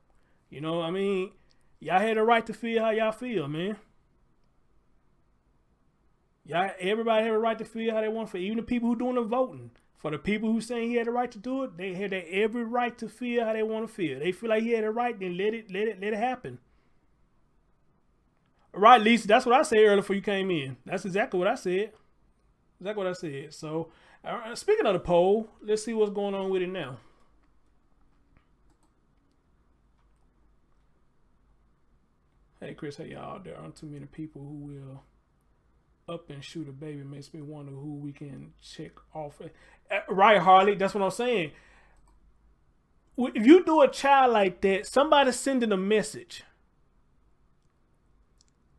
Speaker 1: Y'all had a right to feel how y'all feel, man. Everybody had a right to feel how they want to feel. Even the people who doing the voting. For the people who saying he had a right to do it, they had every right to feel how they want to feel. They feel like he had a right, then let it happen. Right, Lisa, that's what I said earlier before you came in. That's exactly what I said. So, All right, speaking of the poll, let's see what's going on with it now. Hey, Chris, hey, y'all. There aren't too many people who will up and shoot a baby. Makes me wonder who we can check off. Right, Harley? That's what I'm saying. If you do a child like that, somebody's sending a message.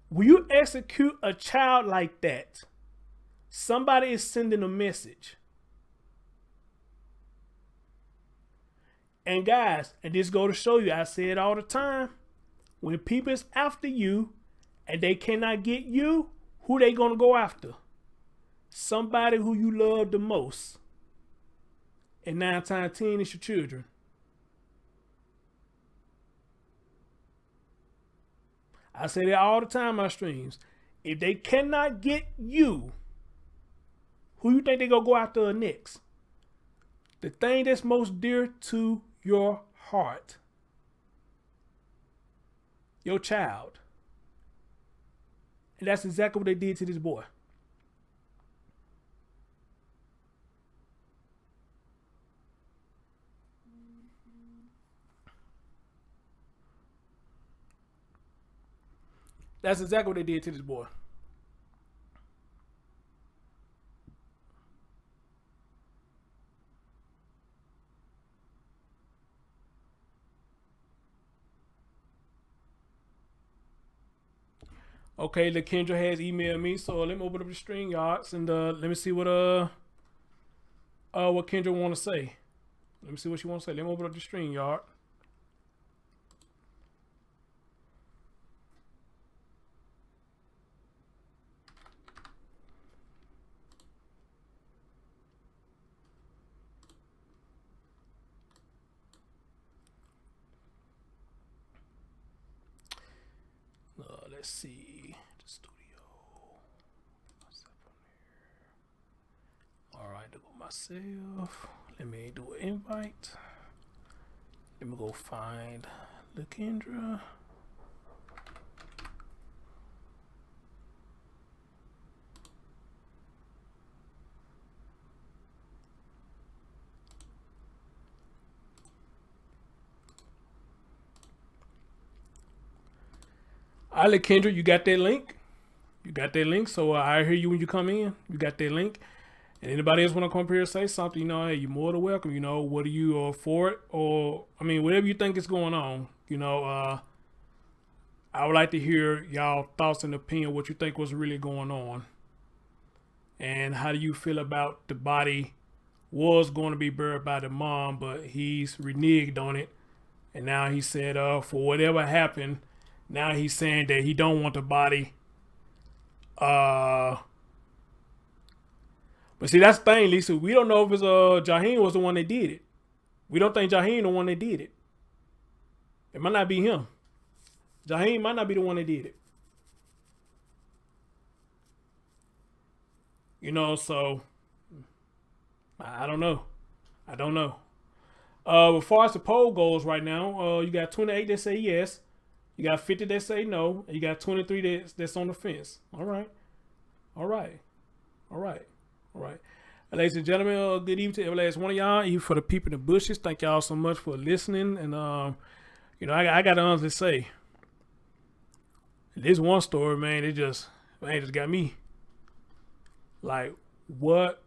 Speaker 1: Will you execute a child like that? Somebody is sending a message. And guys, and this go to show you, I say it all the time. When people is after you and they cannot get you, who they gonna go after? Somebody who you love the most. And 9 times 10 is your children. I say that all the time in my streams. If they cannot get you, who you think they gonna go after next? The thing that's most dear to your heart. Your child. And that's exactly what they did to this boy. That's exactly what they did to this boy. Okay, LaKendra has emailed me, so let me open up the string yards and let me see what Kendra want to say. Let me see what she wants to say. Let me open up the string yard. Let's see the studio. All right, to go myself. Let me do an invite. Let me go find LaKendra. All right, Kendra, you got that link? You got that link? So I hear you when you come in. You got that link. And anybody else want to come up here and say something, you know, hey, you're more than welcome. You know, whether you are for it or, I mean, whatever you think is going on, you know, I would like to hear y'all thoughts and opinion, what you think was really going on. And how do you feel about the body was going to be buried by the mom, but he's reneged on it. And now he said, for whatever happened, now he's saying that he don't want the body. But see, that's the thing, Lisa. We don't know if it's Jaheim was the one that did it. We don't think Jaheim the one that did it. It might not be him. Jaheim might not be the one that did it. You know, so I don't know. I don't know. As far as the poll goes right now, you got 28 that say yes. You got 50 that say no. And you got 23 that's on the fence. All right. All right. All right. All right. Ladies and gentlemen, good evening to every last one of y'all. Even for the people in the bushes, thank y'all so much for listening. And, you know, I got to honestly say, this one story, man, it just got me. Like, what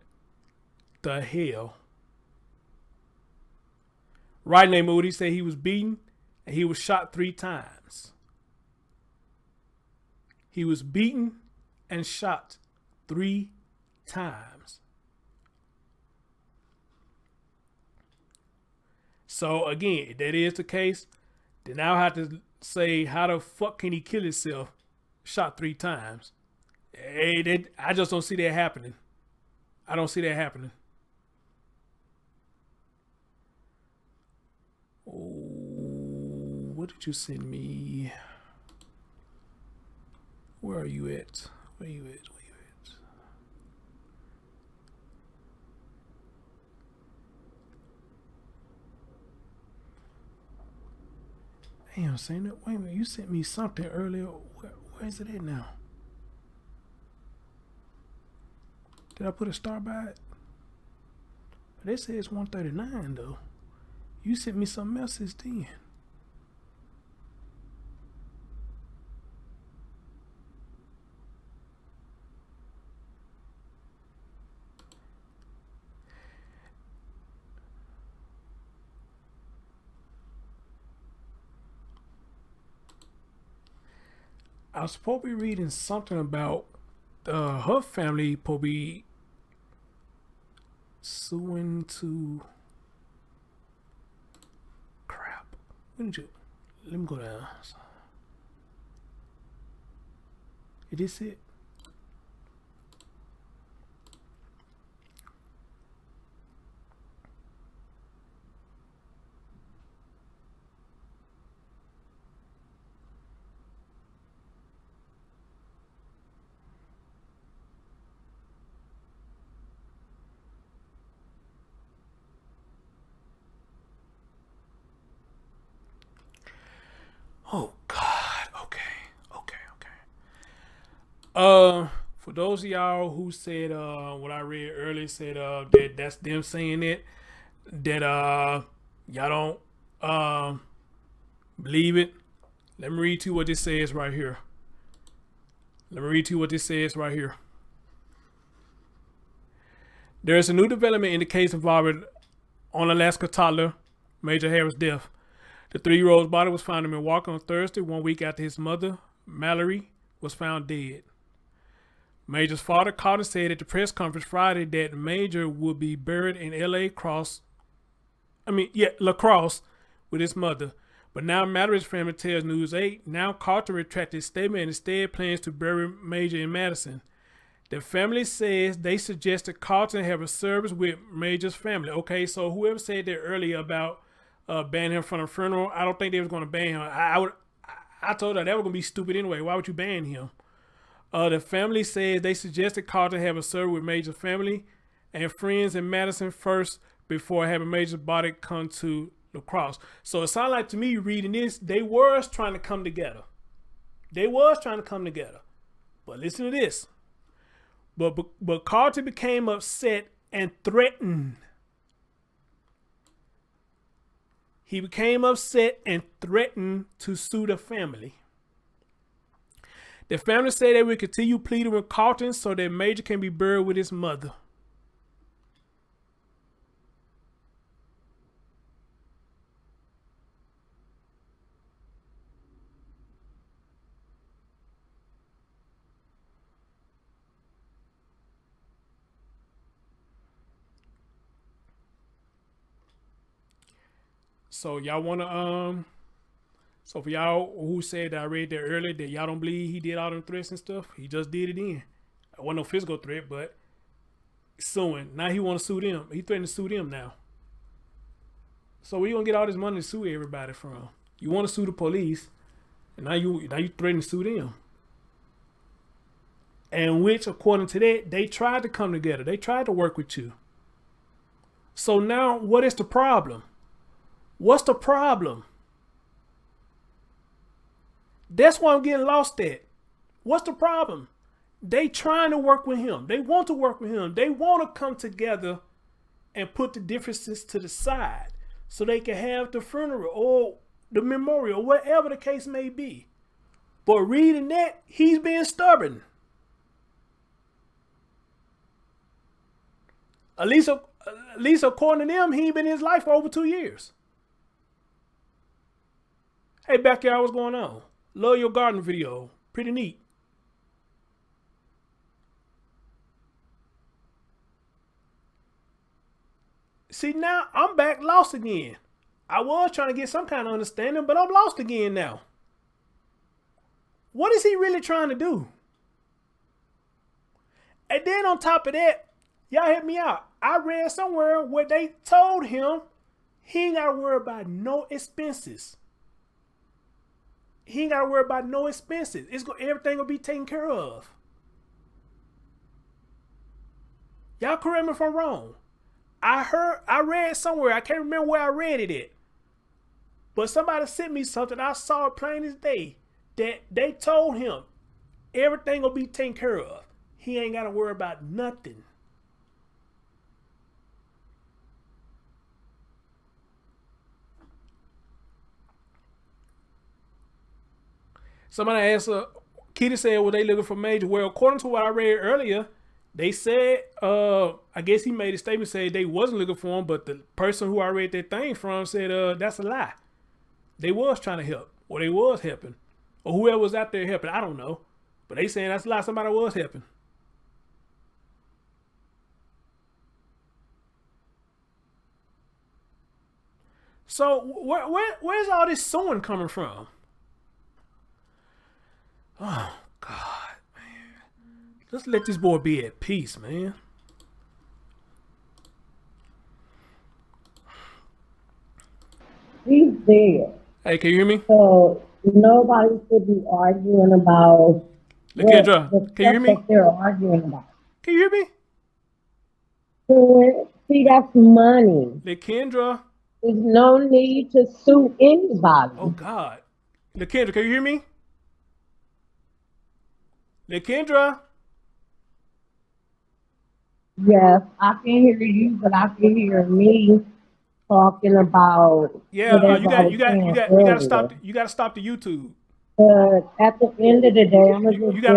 Speaker 1: the hell? Right name Moody said he was beaten and he was shot 3 times. He was beaten and shot 3 times. So again, if that is the case, then I'll have to say, how the fuck can he kill himself? Shot 3 times. Hey, I just don't see that happening. I don't see that happening. Oh, what did you send me? Where are you at? Where you at? Where you at? Damn, saying that. Wait a minute, you sent me something earlier. Where is it at now? Did I put a star by it? They say it's 139 though. You sent me something else since then. I was supposed to be reading something about her family supposed to be suing to crap. Let me go down. Is this it? Oh God. Okay. For those of y'all who said what I read earlier said that that's them saying it, that y'all don't believe it. Let me read to you what this says right here. There is a new development in the case involving Alaska toddler Major Harris' death. The 3-year-old's body was found in Milwaukee on Thursday, 1 week after his mother, Mallery, was found dead. Major's father, Carlton, said at the press conference Friday that Major would be buried in La Crosse with his mother. But now Mallory's family tells News 8, Now Carlton retracted his statement and instead plans to bury Major in Madison. The family says they suggested Carlton have a service with Major's family. Okay, so whoever said that earlier about ban him from a funeral, I don't think they was going to ban him. I told her that was going to be stupid anyway. Why would you ban him? The family says they suggested Carlton have a service with Major's family and friends in Madison first before having Major's body come to La Crosse. So it sounds like to me reading this, they was trying to come together. But listen to this. But Carlton became upset and threatened. He became upset and threatened to sue the family. The family said they would continue pleading with Carlton so that Major can be buried with his mother. So y'all wanna so for y'all who said that I read that earlier that y'all don't believe he did all them threats and stuff, he just did it in. It wasn't no physical threat, but suing. Now he wanna sue them. He threatened to sue them now. So where you gonna get all this money to sue everybody from? You wanna sue the police, and now you threaten to sue them. And which, according to that, they tried to come together. They tried to work with you. So now what is the problem? What's the problem? That's why I'm getting lost at. What's the problem? They trying to work with him. They want to work with him. They want to come together and put the differences to the side so they can have the funeral or the memorial, whatever the case may be. But reading that, he's being stubborn. At least according to them, he ain't been in his life for over 2 years. Hey, backyard, what's going on? Love your garden video. Pretty neat. See, now I'm back lost again. I was trying to get some kind of understanding, but I'm lost again now. What is he really trying to do? And then on top of that, y'all help me out. I read somewhere where they told him he ain't got to worry about no expenses. He ain't got to worry about no expenses. Everything will be taken care of. Y'all correct me if I'm wrong. I read somewhere, I can't remember where I read it at, but somebody sent me something, I saw it plain as day, that they told him everything will be taken care of. He ain't got to worry about nothing. Somebody asked, Kitty said, were they looking for Major? Well, according to what I read earlier, they said, I guess he made a statement saying they wasn't looking for him, but the person who I read that thing from said, that's a lie. They was trying to help, or they was helping, or whoever was out there helping. I don't know, but they saying that's a lie. Somebody was helping. So where's all this suing coming from? Oh God, man! Let's let this boy be at peace, man.
Speaker 16: He's dead.
Speaker 1: Hey, can you hear me?
Speaker 16: So nobody should be arguing about
Speaker 1: Kendra, can you hear me?
Speaker 16: that they're arguing about.
Speaker 1: Can you hear me?
Speaker 16: So, see, that's money.
Speaker 1: Kendra.
Speaker 16: There's no need to sue anybody.
Speaker 1: Oh God, Kendra, can you hear me? Kendra.
Speaker 16: Yes, I can hear you, but I can hear me talking about.
Speaker 1: Yeah, you got to stop the YouTube.
Speaker 16: But at the end of the day, I'm gonna
Speaker 1: you got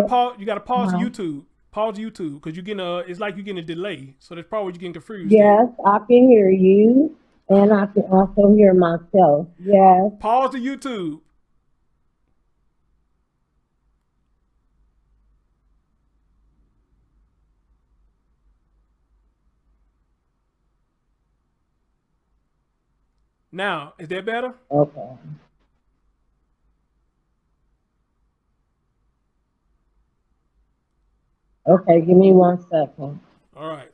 Speaker 1: to pause YouTube. Pause YouTube because you're getting it's like you're getting a delay. So that's probably what you're getting confused.
Speaker 16: Yes, I can hear you, and I can also hear myself. Yes.
Speaker 1: Pause the YouTube. Now, is that better?
Speaker 16: Okay. Okay, give me 1 second.
Speaker 1: All right.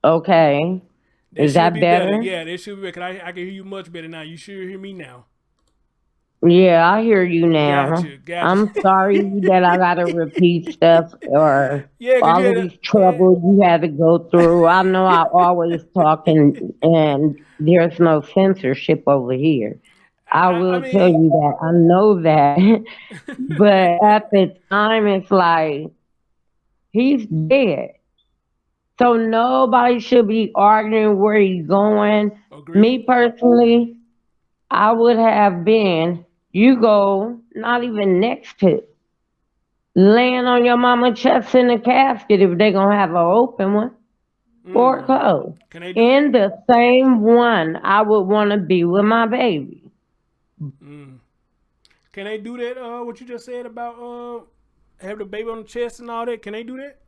Speaker 16: Okay. Is that better?
Speaker 1: Yeah, that should be better. I can hear you much better now. You should hear me now.
Speaker 16: Yeah, I hear you now.
Speaker 1: Gotcha.
Speaker 16: I'm sorry that I gotta repeat stuff or all of these troubles you had to go through. I know I always talk and there's no censorship over here. I will tell you that. I know that. But at the time, it's like, he's dead. So nobody should be arguing where he's going.
Speaker 1: Agreed.
Speaker 16: Me personally, I would have been, you go not even next to, laying on your mama's chest in a casket if they're going to have an open one or closed. In the same one, I would want to be with my baby.
Speaker 1: Can they do that, what you just said about have the baby on the chest and all that? Can they do that?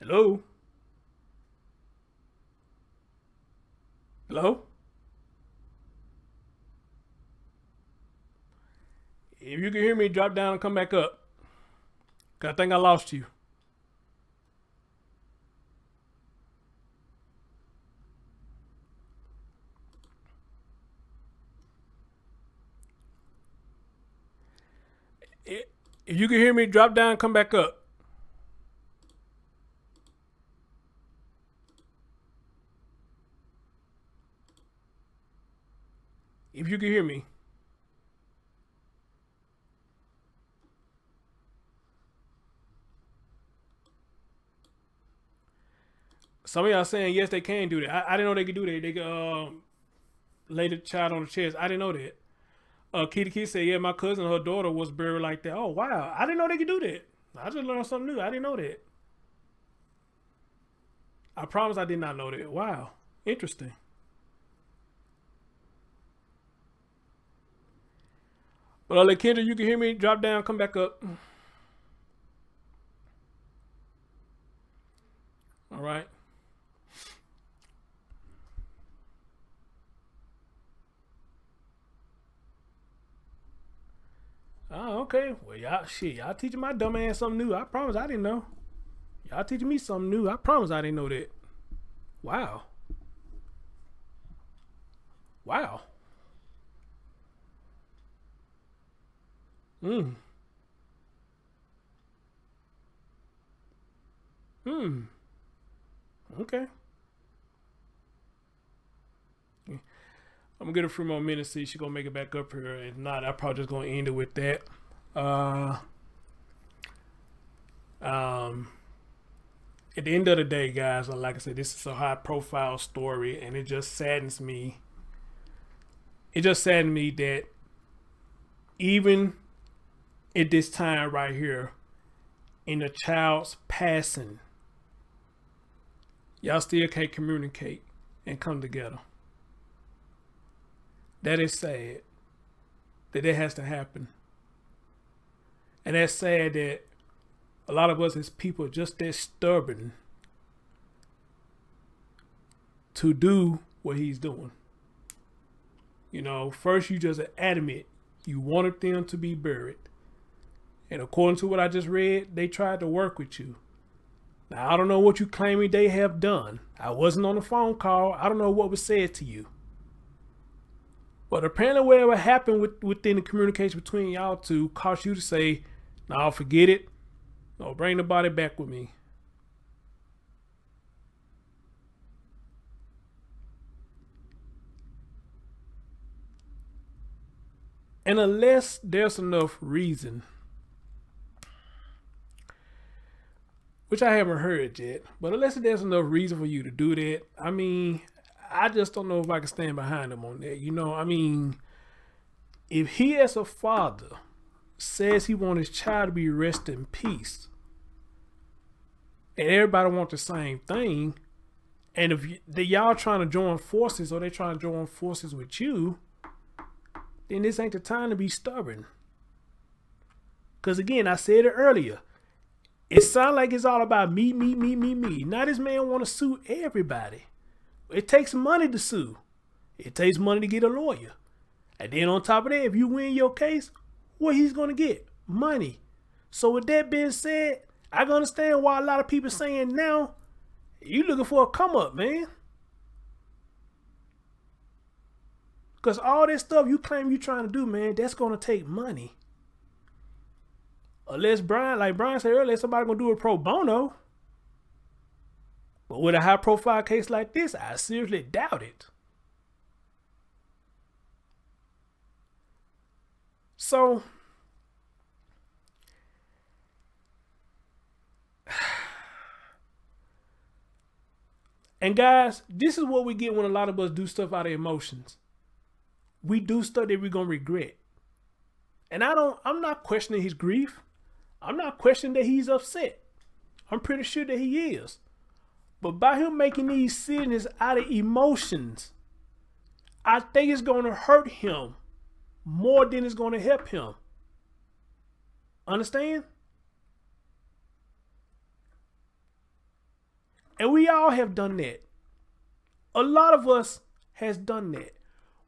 Speaker 1: Hello? Hello? If you can hear me, drop down and come back up. 'Cause I think I lost you. If you can hear me, drop down and come back up. If you can hear me. Some of y'all saying yes, they can do that. I didn't know they could do that. They could lay the child on the chest. I didn't know that. Kitty said, yeah, my cousin, her daughter was buried like that. Oh, wow. I didn't know they could do that. I just learned something new. I didn't know that. I promise I did not know that. Wow. Interesting. But Kendra, you can hear me. Drop down, come back up. All right. Oh, okay. Well, y'all teaching my dumb ass something new. I promise I didn't know. Y'all teaching me something new. I promise I didn't know that. Wow. Wow. Okay. I'm gonna get her a few more minutes, see if she's gonna make it back up here. If not, I'm probably just gonna end it with that. at the end of the day, guys, like I said, this is a high-profile story, and it just saddens me. It just saddened me that even at this time right here, in a child's passing, y'all still can't communicate and come together. That is sad that has to happen. And that's sad that a lot of us as people are just that stubborn to do what he's doing. You know, first you just admit you wanted them to be buried. And according to what I just read, they tried to work with you. Now, I don't know what you claiming they have done. I wasn't on the phone call. I don't know what was said to you. But apparently whatever happened within the communication between y'all two caused you to say, "Nah, forget it. No, bring the body back with me." And unless there's enough reason, which I haven't heard yet, but unless there's enough reason for you to do that, I mean, I just don't know if I can stand behind him on that. You know, I mean, if he as a father says he wants his child to be rest in peace, and everybody wants the same thing, and if y'all trying to join forces or they trying to join forces with you, then this ain't the time to be stubborn. Because again, I said it earlier, it sounds like it's all about me. Now this man want to sue everybody. It takes money to sue. It takes money to get a lawyer. And then on top of that, if you win your case, what he's going to get? Money. So with that being said, I can understand why a lot of people saying now, you looking for a come up, man. Because all that stuff you claim you trying to do, man, that's going to take money. Unless like Brian said earlier, somebody going to do it pro bono. But with a high profile case like this, I seriously doubt it. So, and guys, this is what we get when a lot of us do stuff out of emotions. We do stuff that we're going to regret. And I'm not questioning his grief. I'm not questioning that he's upset. I'm pretty sure that he is. But by him making these decisions out of emotions, I think it's going to hurt him more than it's going to help him. Understand? And we all have done that. A lot of us has done that.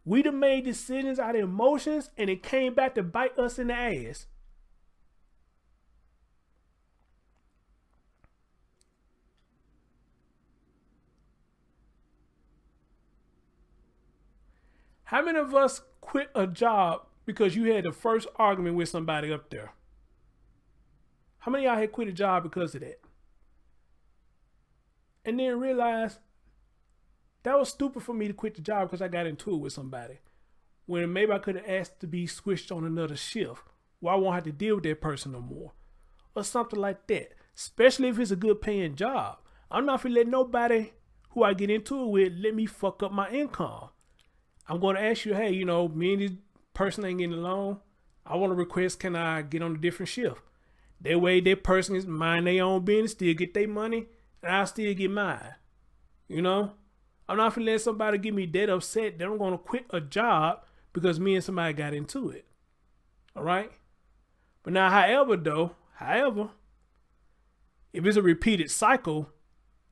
Speaker 1: We done made decisions out of emotions and it came back to bite us in the ass. How many of us quit a job because you had the first argument with somebody up there? How many of y'all had quit a job because of that? And then realized that was stupid for me to quit the job because I got into it with somebody. When maybe I could have asked to be switched on another shift where I won't have to deal with that person no more. Or something like that. Especially if it's a good paying job. I'm not going to let nobody who I get into it with let me fuck up my income. I'm going to ask you, hey, you know, me and this person ain't getting along. I want to request, can I get on a different shift? That way that person is mind their own business, still get their money, and I'll still get mine. You know? I'm not going to let somebody get me dead upset that I'm going to quit a job because me and somebody got into it. All right? But now, however, if it's a repeated cycle,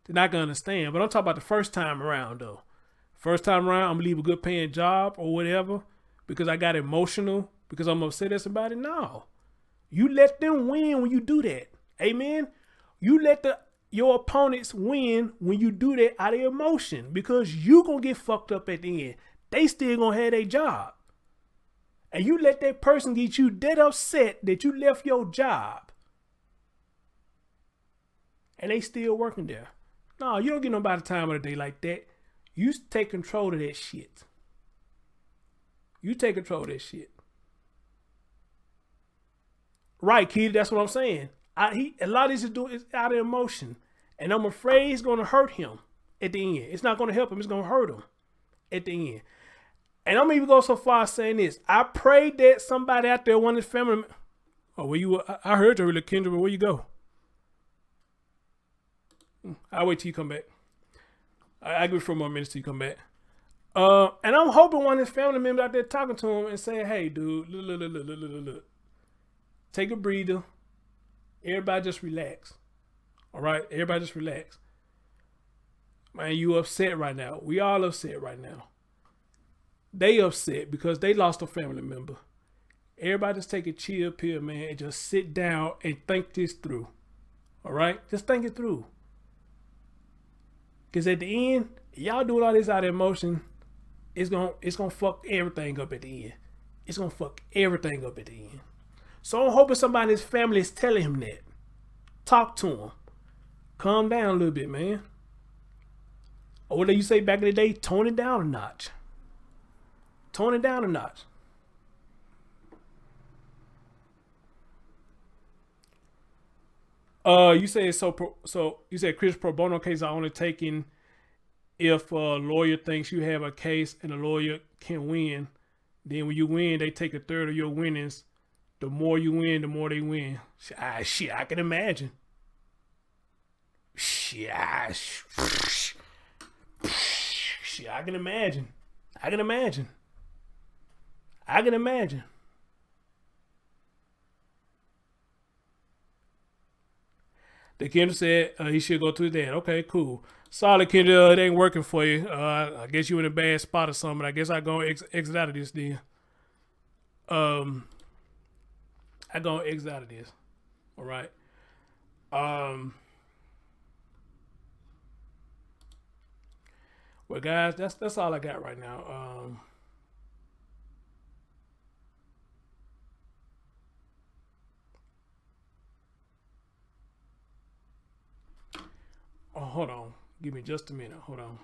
Speaker 1: then I can understand. But I'm talking about the first time around, though. First time around, I'm going to leave a good paying job or whatever because I got emotional, because I'm upset at somebody. No. You let them win when you do that. Amen? You let your opponents win when you do that out of emotion because you going to get fucked up at the end. They still going to have their job. And you let that person get you dead upset that you left your job. And they still working there. No, you don't get nobody time of the day like that. You take control of that shit. You take control of that shit. Right, kid, that's what I'm saying. A lot of this is out of emotion. And I'm afraid it's going to hurt him at the end. It's not going to help him. It's going to hurt him at the end. And I'm even go so far as saying this. I pray that somebody out there, one of his family. Oh, where you? I heard you, really, Kendra. Where you go? I'll wait till you come back. I'll give you 4 more minutes till you come back. And I'm hoping one of his family members out there talking to him and saying, "Hey, dude, look. Take a breather. Everybody just relax. All right? Everybody just relax. Man, you upset right now. We all upset right now. They upset because they lost a family member. Everybody just take a chill pill, man, and just sit down and think this through. All right? Just think it through. Because at the end, y'all doing all this out of emotion, it's gonna fuck everything up at the end. It's gonna fuck everything up at the end. So I'm hoping somebody in his family is telling him that. Talk to him. Calm down a little bit, man. Or what do you say back in the day? Tone it down a notch. Tone it down a notch. You say so you said Chris pro bono cases are only taken if a lawyer thinks you have a case and a lawyer can win. Then when you win, they take a third of your winnings. The more you win, the more they win. Shit, I can imagine. Shit, I can imagine. I can imagine. The Kendra said he should go to his dad. Okay, cool. Sorry, Kendra, it ain't working for you. I guess you in a bad spot or something. I guess I go exit out of this then. I go exit out of this. All right. Well, guys, that's all I got right now. Oh, hold on. Give me just a minute. Hold on.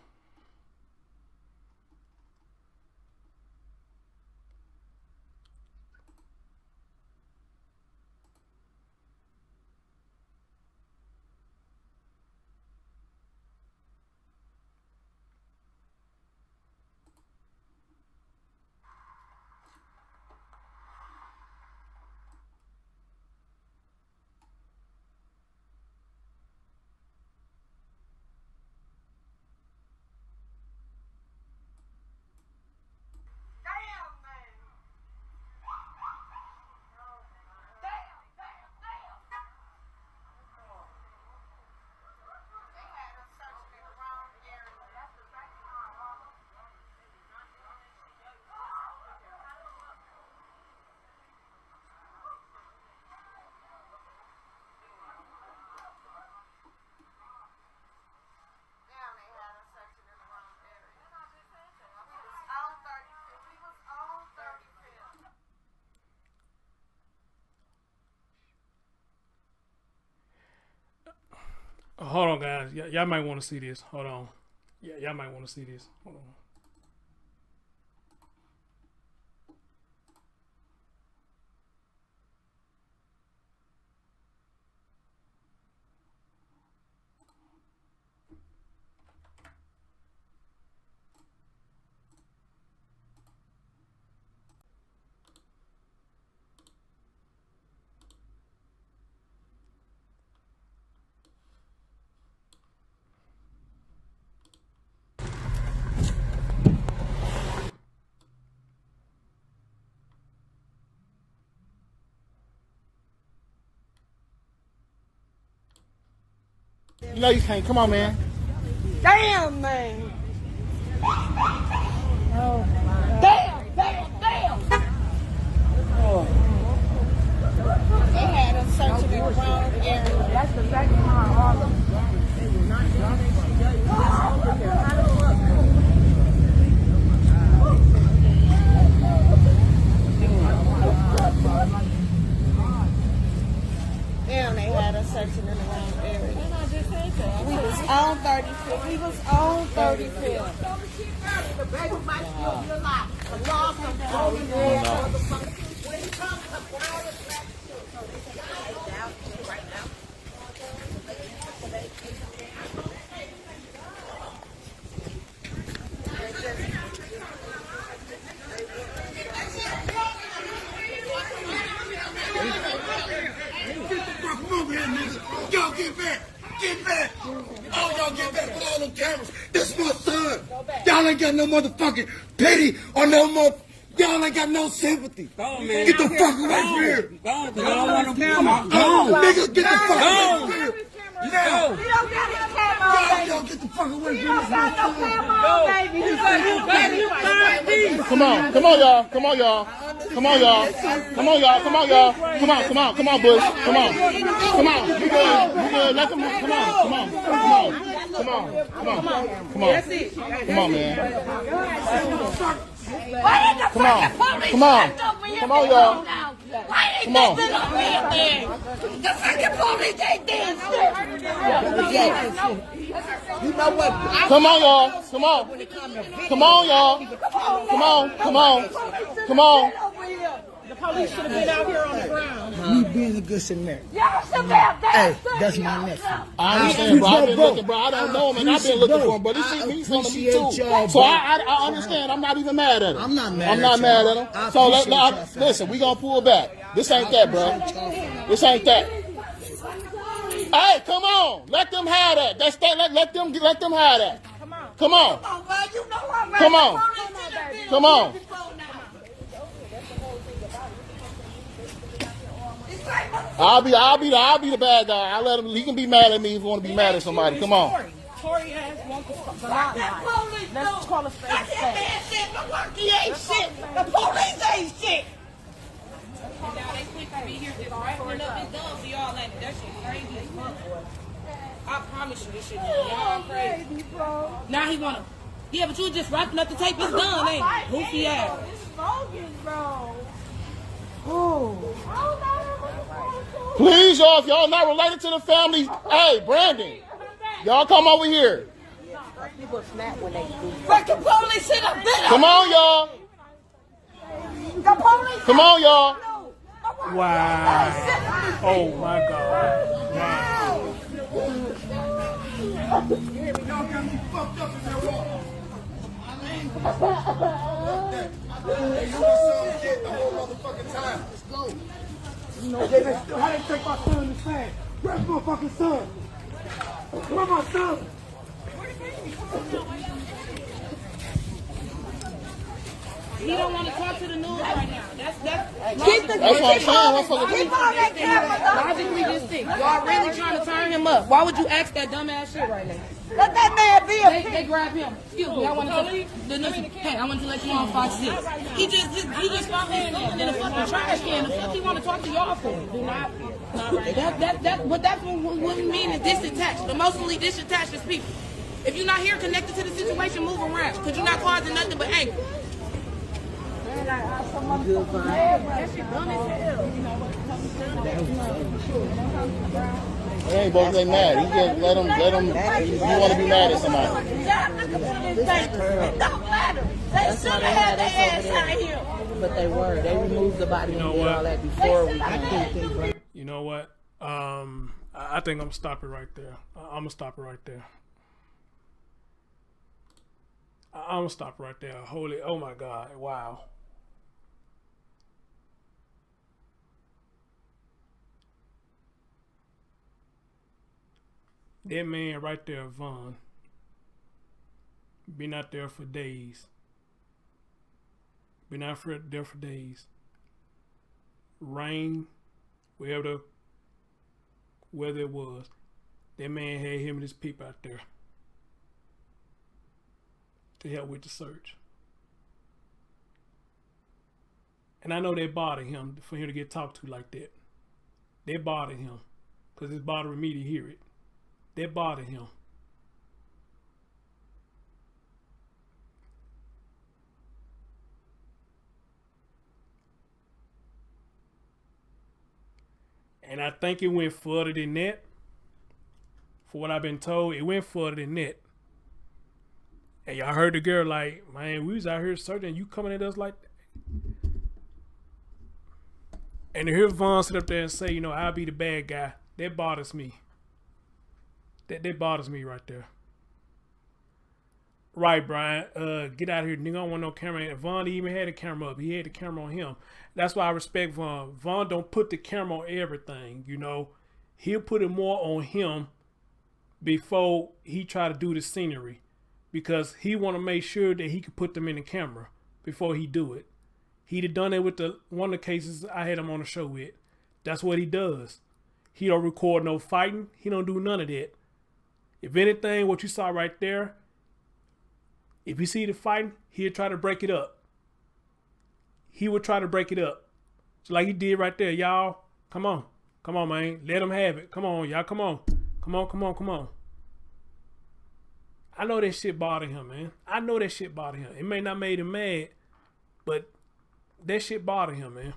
Speaker 1: Hold on, guys. Y'all might want to see this. Hold on. Yeah, y'all might want to see this. Hold on.
Speaker 17: You know you can't. Come on, man.
Speaker 7: Damn, man. Oh, damn.
Speaker 17: Oh.
Speaker 7: They had us searching in the wrong area. That's the second time all of them. They were not Damn, they had us searching in the wrong area. We was on 35th. We was on 35th. The baby might still be alive. The law comes down. When he comes, the world is back. So they say, down right now.
Speaker 17: Y'all ain't got no motherfucking pity or no more. Y'all ain't got no sympathy. Get the fuck away from here. Go, nigga, get the fuck away from here. Now.
Speaker 18: You don't got his camo, baby.
Speaker 17: Yo, get the fuck away from here.
Speaker 18: You don't got no camo, baby.
Speaker 17: Come on, y'all. Come on, y'all. Come on, y'all. Come on, y'all. Come on, y'all. Come on, Bush. Come on. You good. Let them, come on. Come on, man.
Speaker 18: Why did the fucking police
Speaker 17: Come on, y'all.
Speaker 18: Why ain't
Speaker 17: Come on.
Speaker 18: nothing over here? The fucking police ain't there. You know what?
Speaker 17: Come on, y'all. Come on.
Speaker 18: The police should have been out here on the ground.
Speaker 17: Me being a good Samaritan.
Speaker 18: Y'all should be out there.
Speaker 17: Hey, that's my nephew. I understand, bro. I've been looking, bro. I don't know him, and I've been looking for him, but this means something to me too. So I understand. I'm not even mad at him.
Speaker 18: I'm not
Speaker 17: mad at him. So listen, we gonna pull back. This ain't that, bro. This ain't that. Hey, come on. Let them have that. That's that. Let them have that. Come on. Come on. I'll be the bad guy. I'll let him. He can be mad at me if he want to be mad at somebody. Come on.
Speaker 18: Tory has won the limelight. Let's call a spade a spade. He ain't shit. The police ain't shit.
Speaker 19: Now they quick to be here just wrapping up his guns for y'all. Like, that shit crazy as fuck. I promise you this shit y'all crazy. Now he wanna. Yeah, but you just wrapping up the tape. It's done, ain't it? Goofy ass.
Speaker 18: It's bogus, bro. Oh.
Speaker 17: Please, y'all, if y'all not related to the family, hey, Brandon, y'all come over here.
Speaker 18: People snap when they do. Fucking police should have been.
Speaker 17: Come on, y'all.
Speaker 18: The police.
Speaker 17: Come on, y'all.
Speaker 1: Wow. Oh my God. Wow.
Speaker 17: You know, how they take my son in the sand? Where's my fucking son? Where's my son?
Speaker 19: He don't want to talk to the news right now. That's logically just think. Y'all really trying to turn him up. Why would you ask that dumbass shit right now?
Speaker 18: Let that man be
Speaker 19: They grab him. Excuse me, I want to let you on Fox 6. He just found his gun in a fucking trash can. The fuck he want to talk to y'all for? Do not that's what we mean is disattached. Emotionally disattached as people. If you're not here connected to the situation, move around. Because you're not causing nothing but anger. That shit dumb as hell.
Speaker 17: They ain't both mad. He just let him. You want to be mad at somebody.
Speaker 18: It don't matter. They should have had their ass out here.
Speaker 12: But they were. They removed the body and did all that before we.
Speaker 1: You know what? I think I'm gonna stop it right there. I'm gonna stop it right there. I'm gonna stop right there. Holy, oh my God! Wow. That man right there, Vaughn, been out there for days. Been out there for days. Rain, wherever the weather it was, that man had him and his people out there to help with the search. And I know they bothered him for him to get talked to like that. They bothered him because it's bothering me to hear it. They bothered him. And I think it went further than that. For what I've been told, it went further than that. And y'all heard the girl like, man, we was out here searching, you coming at us like that. And to hear Vaughn sit up there and say, you know, I'll be the bad guy, that bothers me. That bothers me right there. Right, Brian. Get out of here. Nigga, I don't want no camera. Vaughn even had a camera up. He had the camera on him. That's why I respect Vaughn. Vaughn don't put the camera on everything, you know. He'll put it more on him before he try to do the scenery. because he want to make sure that he could put them in the camera before he do it. He'd have done it with one of the cases I had him on the show with. That's what he does. He don't record no fighting. He don't do none of that. If anything, what you saw right there, if you see the fighting, he'll try to break it up. He would try to break it up. So like he did right there, y'all. Come on. Come on, man. Let him have it. Come on, y'all. Come on. Come on, come on, come on. I know that shit bothered him, man. I know that shit bothered him. It may not made him mad, but that shit bothered him, man.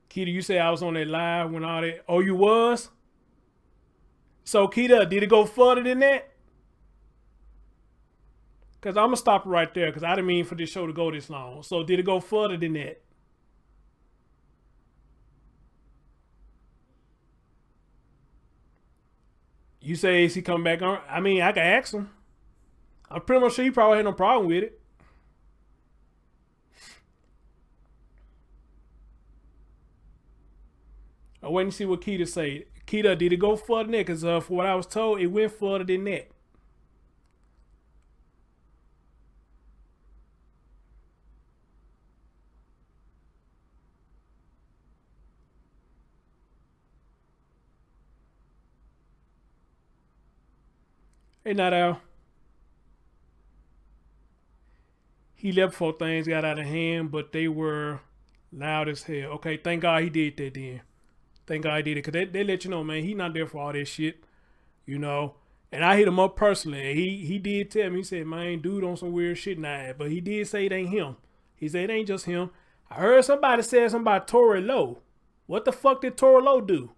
Speaker 1: Keita, you say I was on that live when all that. Oh, you was? So, Keita, did it go further than that? Because I'm going to stop it right there because I didn't mean for this show to go this long. So, did it go further than that? You say, is he coming back on? I mean, I can ask him. I'm pretty much sure he probably had no problem with it. I wait and see what Keita say. Keita, did it go further than that? Because for what I was told, it went further than that. Hey, not Al. He left before things got out of hand, but they were loud as hell. Okay, thank God he did that then. Thank God he did it. Because they let you know, man, he not there for all that shit. You know. And I hit him up personally. He did tell me, he said, man, dude on some weird shit now. But he did say it ain't him. He said it ain't just him. I heard somebody say something about Tory Lowe. What the fuck did Tory Lowe do?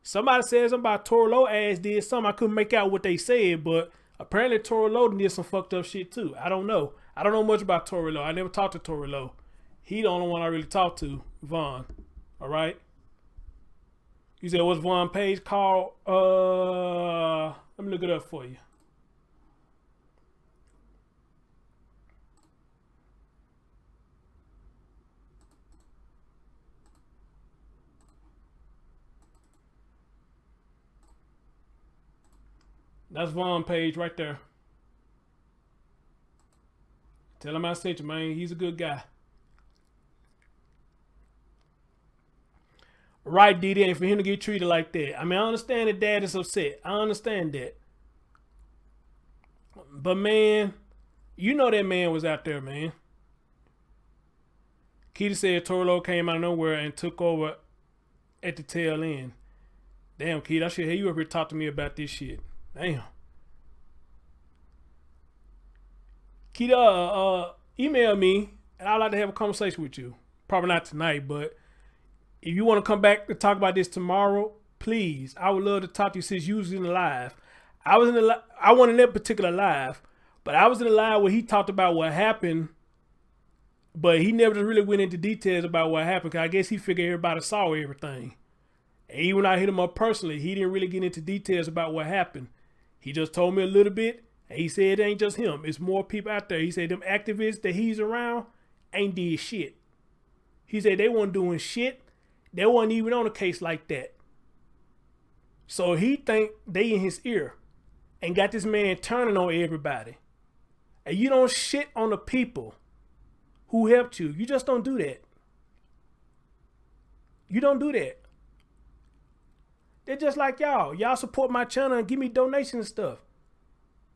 Speaker 1: Somebody said something about Tory Lowe ass did something. I couldn't make out what they said, but apparently Tory Lowe did some fucked up shit too. I don't know. I don't know much about Tory Lowe. I never talked to Tory Lowe. He the only one I really talked to, Vaughn. All right. You said what's Vaughn page called? Let me look it up for you. That's Vaughn page right there. Tell him I sent you, man. He's a good guy. Right, Didi, and for him to get treated like that. I mean, I understand that dad is upset. I understand that. But, man, you know that man was out there, man. Keita said Tory Lowe came out of nowhere and took over at the tail end. Damn, Keita, I should hear you up here talk to me about this shit. Damn. Keita, email me, and I'd like to have a conversation with you. Probably not tonight, but if you want to come back to talk about this tomorrow, please. I would love to talk to you since you was in the live. I wasn't in that particular live, but I was in the live where he talked about what happened, but he never really went into details about what happened, because I guess he figured everybody saw everything. And even when I hit him up personally, he didn't really get into details about what happened. He just told me a little bit, and he said it ain't just him. It's more people out there. He said them activists that he's around ain't did shit. He said they weren't doing shit. They wasn't even on a case like that. So he think they in his ear and got this man turning on everybody. And you don't shit on the people who helped you. You just don't do that. You don't do that. They're just like y'all. Y'all support my channel and give me donations and stuff.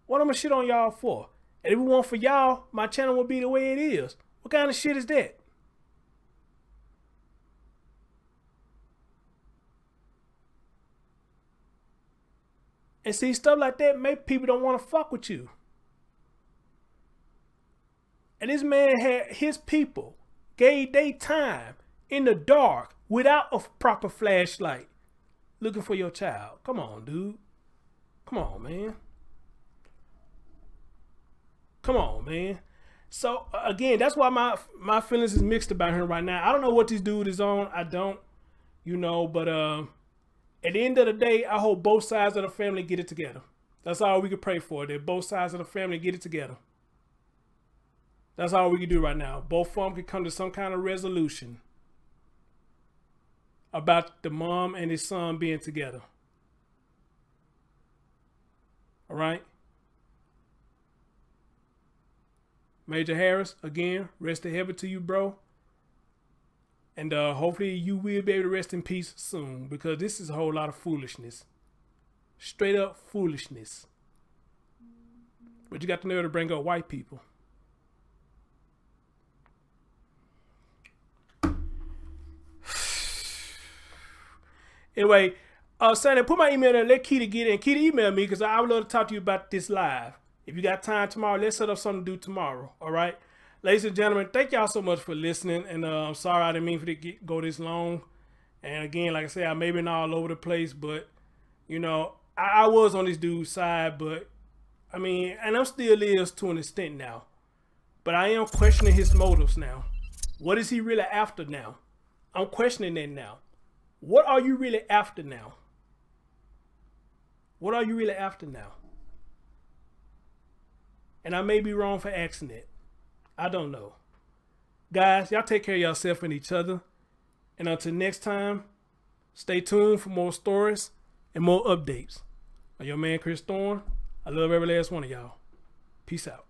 Speaker 1: What I'm gonna shit on y'all for? And if it weren't for y'all, my channel would be the way it is. What kind of shit is that? And see, stuff like that make people don't want to fuck with you. And this man had his people gave they time in the dark without a proper flashlight looking for your child. Come on, dude. Come on, man. Come on, man. So, again, that's why my feelings is mixed about him right now. I don't know what this dude is on. I don't, but at the end of the day, I hope both sides of the family get it together. That's all we can pray for, that both sides of the family get it together. That's all we can do right now. Both of them can come to some kind of resolution. about the mom and his son being together. All right? Major Harris, again, rest in heaven to you, bro. And hopefully you will be able to rest in peace soon, because this is a whole lot of foolishness. Straight up foolishness. But you got the nerve to bring up white people. Anyway, Sandy, put my email there. Let Keita get in. Keita, email me, because I would love to talk to you about this live. If you got time tomorrow, let's set up something to do tomorrow. All right? Ladies and gentlemen, thank y'all so much for listening. And I'm sorry I didn't mean for it to go this long. And again, like I said, I may have been all over the place. But, you know, I was on this dude's side. But, I mean, and I'm still is to an extent now. But I am questioning his motives now. What is he really after now? I'm questioning that now. What are you really after now? What are you really after now? And I may be wrong for asking it. I don't know. Guys, y'all take care of yourself and each other. And until next time, stay tuned for more stories and more updates. I'm your man, Chris Thorne. I love every last one of y'all. Peace out.